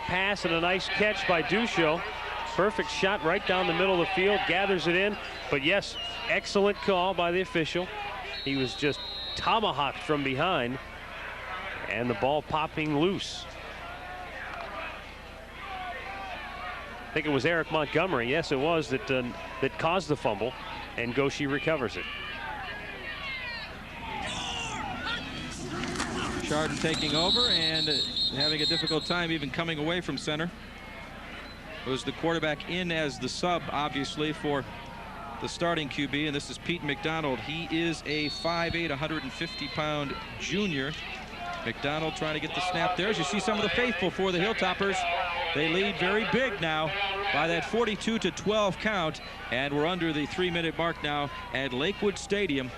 pass and a nice catch by Duchot. Perfect shot right down the middle of the field, gathers it in. But yes, excellent call by the official. He was just tomahawked from behind, and the ball popping loose. I think it was Eric Montgomery, yes it was, that caused the fumble, and Goshi recovers it. Chardon taking over and having a difficult time even coming away from center. It was the quarterback in as the sub, obviously, for the starting QB, and this is Pete McDonald. He is a 5'8", 150-pound junior. McDonald trying to get the snap there. As you see some of the faithful for the Hilltoppers, they lead very big now by that 42-12 count, and we're under the 3-minute mark now at Lakewood Stadium,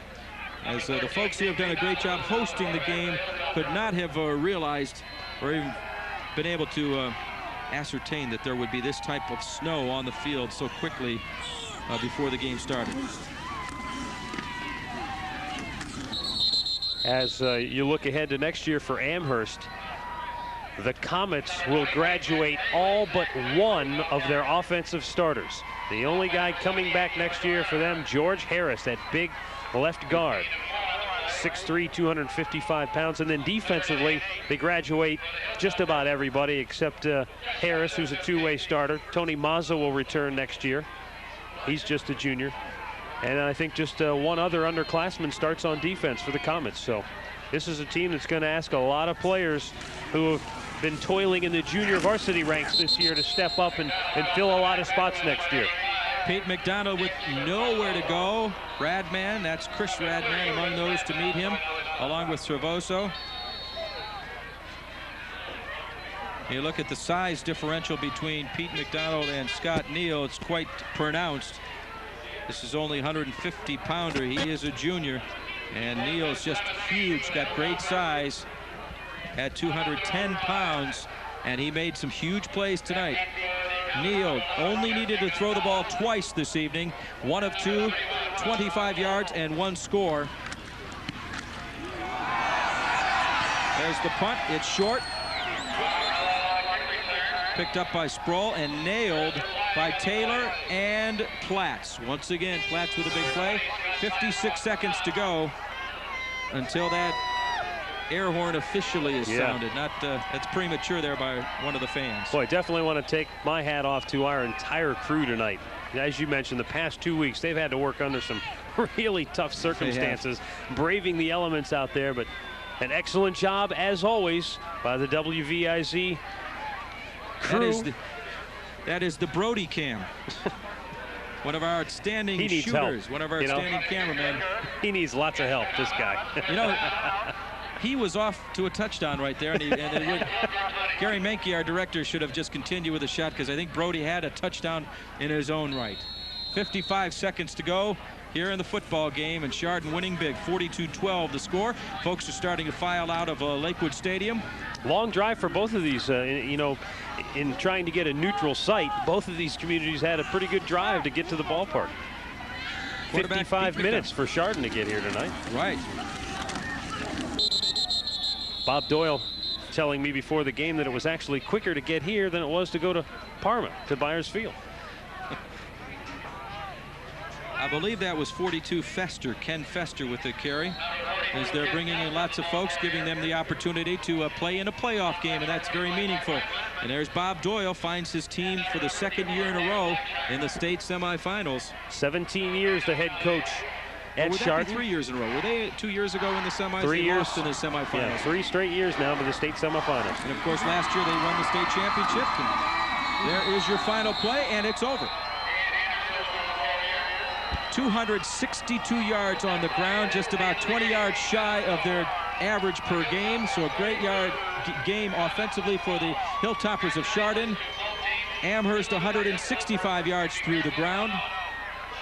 as the folks who have done a great job hosting the game could not have realized or even been able to ascertain that there would be this type of snow on the field so quickly before the game started. As you look ahead to next year for Amherst, the Comets will graduate all but one of their offensive starters. The only guy coming back next year for them, George Harris, that big left guard, 6'3", 255 pounds. And then defensively, they graduate just about everybody except Harris, who's a two-way starter. Tony Mazza will return next year. He's just a junior. And I think just one other underclassman starts on defense for the Comets. So this is a team that's going to ask a lot of players who have been toiling in the junior varsity ranks this year to step up and fill a lot of spots next year. Pete McDonald with nowhere to go. Radman, that's Chris Radman among those to meet him, along with Cervoso. You look at the size differential between Pete McDonald and Scott Neal, it's quite pronounced. This is only 150-pounder. He is a junior, and Neal's just huge, got great size at 210 pounds, and he made some huge plays tonight. Neal only needed to throw the ball twice this evening, 1 of 2, 25 yards and 1 score. There's the punt. It's short. Picked up by Sproul and nailed by Taylor and Platts. Once again, Platts with a big play. 56 seconds to go until that air horn officially is sounded. That's premature there by one of the fans. Boy, definitely want to take my hat off to our entire crew tonight. As you mentioned, the past 2 weeks, they've had to work under some really tough circumstances, braving the elements out there, but an excellent job, as always, by the WVIZ crew. That is the Brody cam. One of our outstanding shooters, one of our outstanding cameramen. He needs lots of help, this guy. You know, he was off to a touchdown right there, and Gary Menke, our director, should have just continued with the shot, because I think Brody had a touchdown in his own right. 55 seconds to go here in the football game, and Chardon winning big, 42-12 the score. Folks are starting to file out of Lakewood Stadium. Long drive for both of these. You know, in trying to get a neutral site, both of these communities had a pretty good drive to get to the ballpark. 55 minutes for Chardon to get here tonight. Right. Bob Doyle telling me before the game that it was actually quicker to get here than it was to go to Parma, to Byers Field. I believe that was 42 Fester, Ken Fester with the carry, as they're bringing in lots of folks, giving them the opportunity to play in a playoff game, and that's very meaningful. And there's Bob Doyle, finds his team for the second year in a row in the state semifinals. 17 years the head coach at Chardon. 3 years in a row. Were they 2 years ago in the semis? 3 years. Lost in the semifinals. Yeah, 3 straight years now to the state semifinals. And of course, last year they won the state championship. And there is your final play, and it's over. 262 yards on the ground, just about 20 yards shy of their average per game. So a great game offensively for the Hilltoppers of Chardon. Amherst 165 yards through the ground.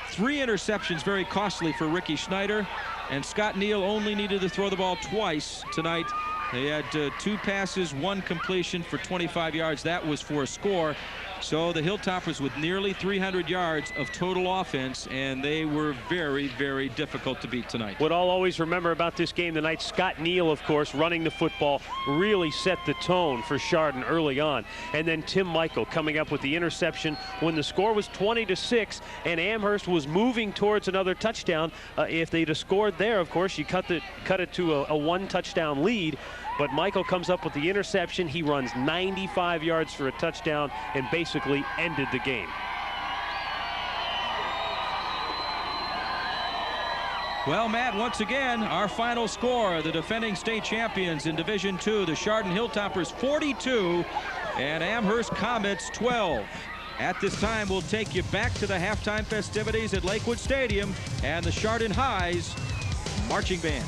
3 interceptions, very costly for Ricky Schneider. And Scott Neal only needed to throw the ball twice tonight. They had 2 passes, 1 completion for 25 yards. That was for a score. So the Hilltoppers with nearly 300 yards of total offense, and they were very, very difficult to beat tonight. What I'll always remember about this game tonight, Scott Neal, of course, running the football, really set the tone for Chardon early on. And then Tim Michael coming up with the interception when the score was 20-6, and Amherst was moving towards another touchdown. If they'd have scored there, of course, you cut it to a 1-touchdown lead. But Michael comes up with the interception. He runs 95 yards for a touchdown and basically ended the game. Well, Matt, once again, our final score, the defending state champions in Division II, the Chardon Hilltoppers 42 and Amherst Comets 12. At this time, we'll take you back to the halftime festivities at Lakewood Stadium and the Chardon Highs marching band.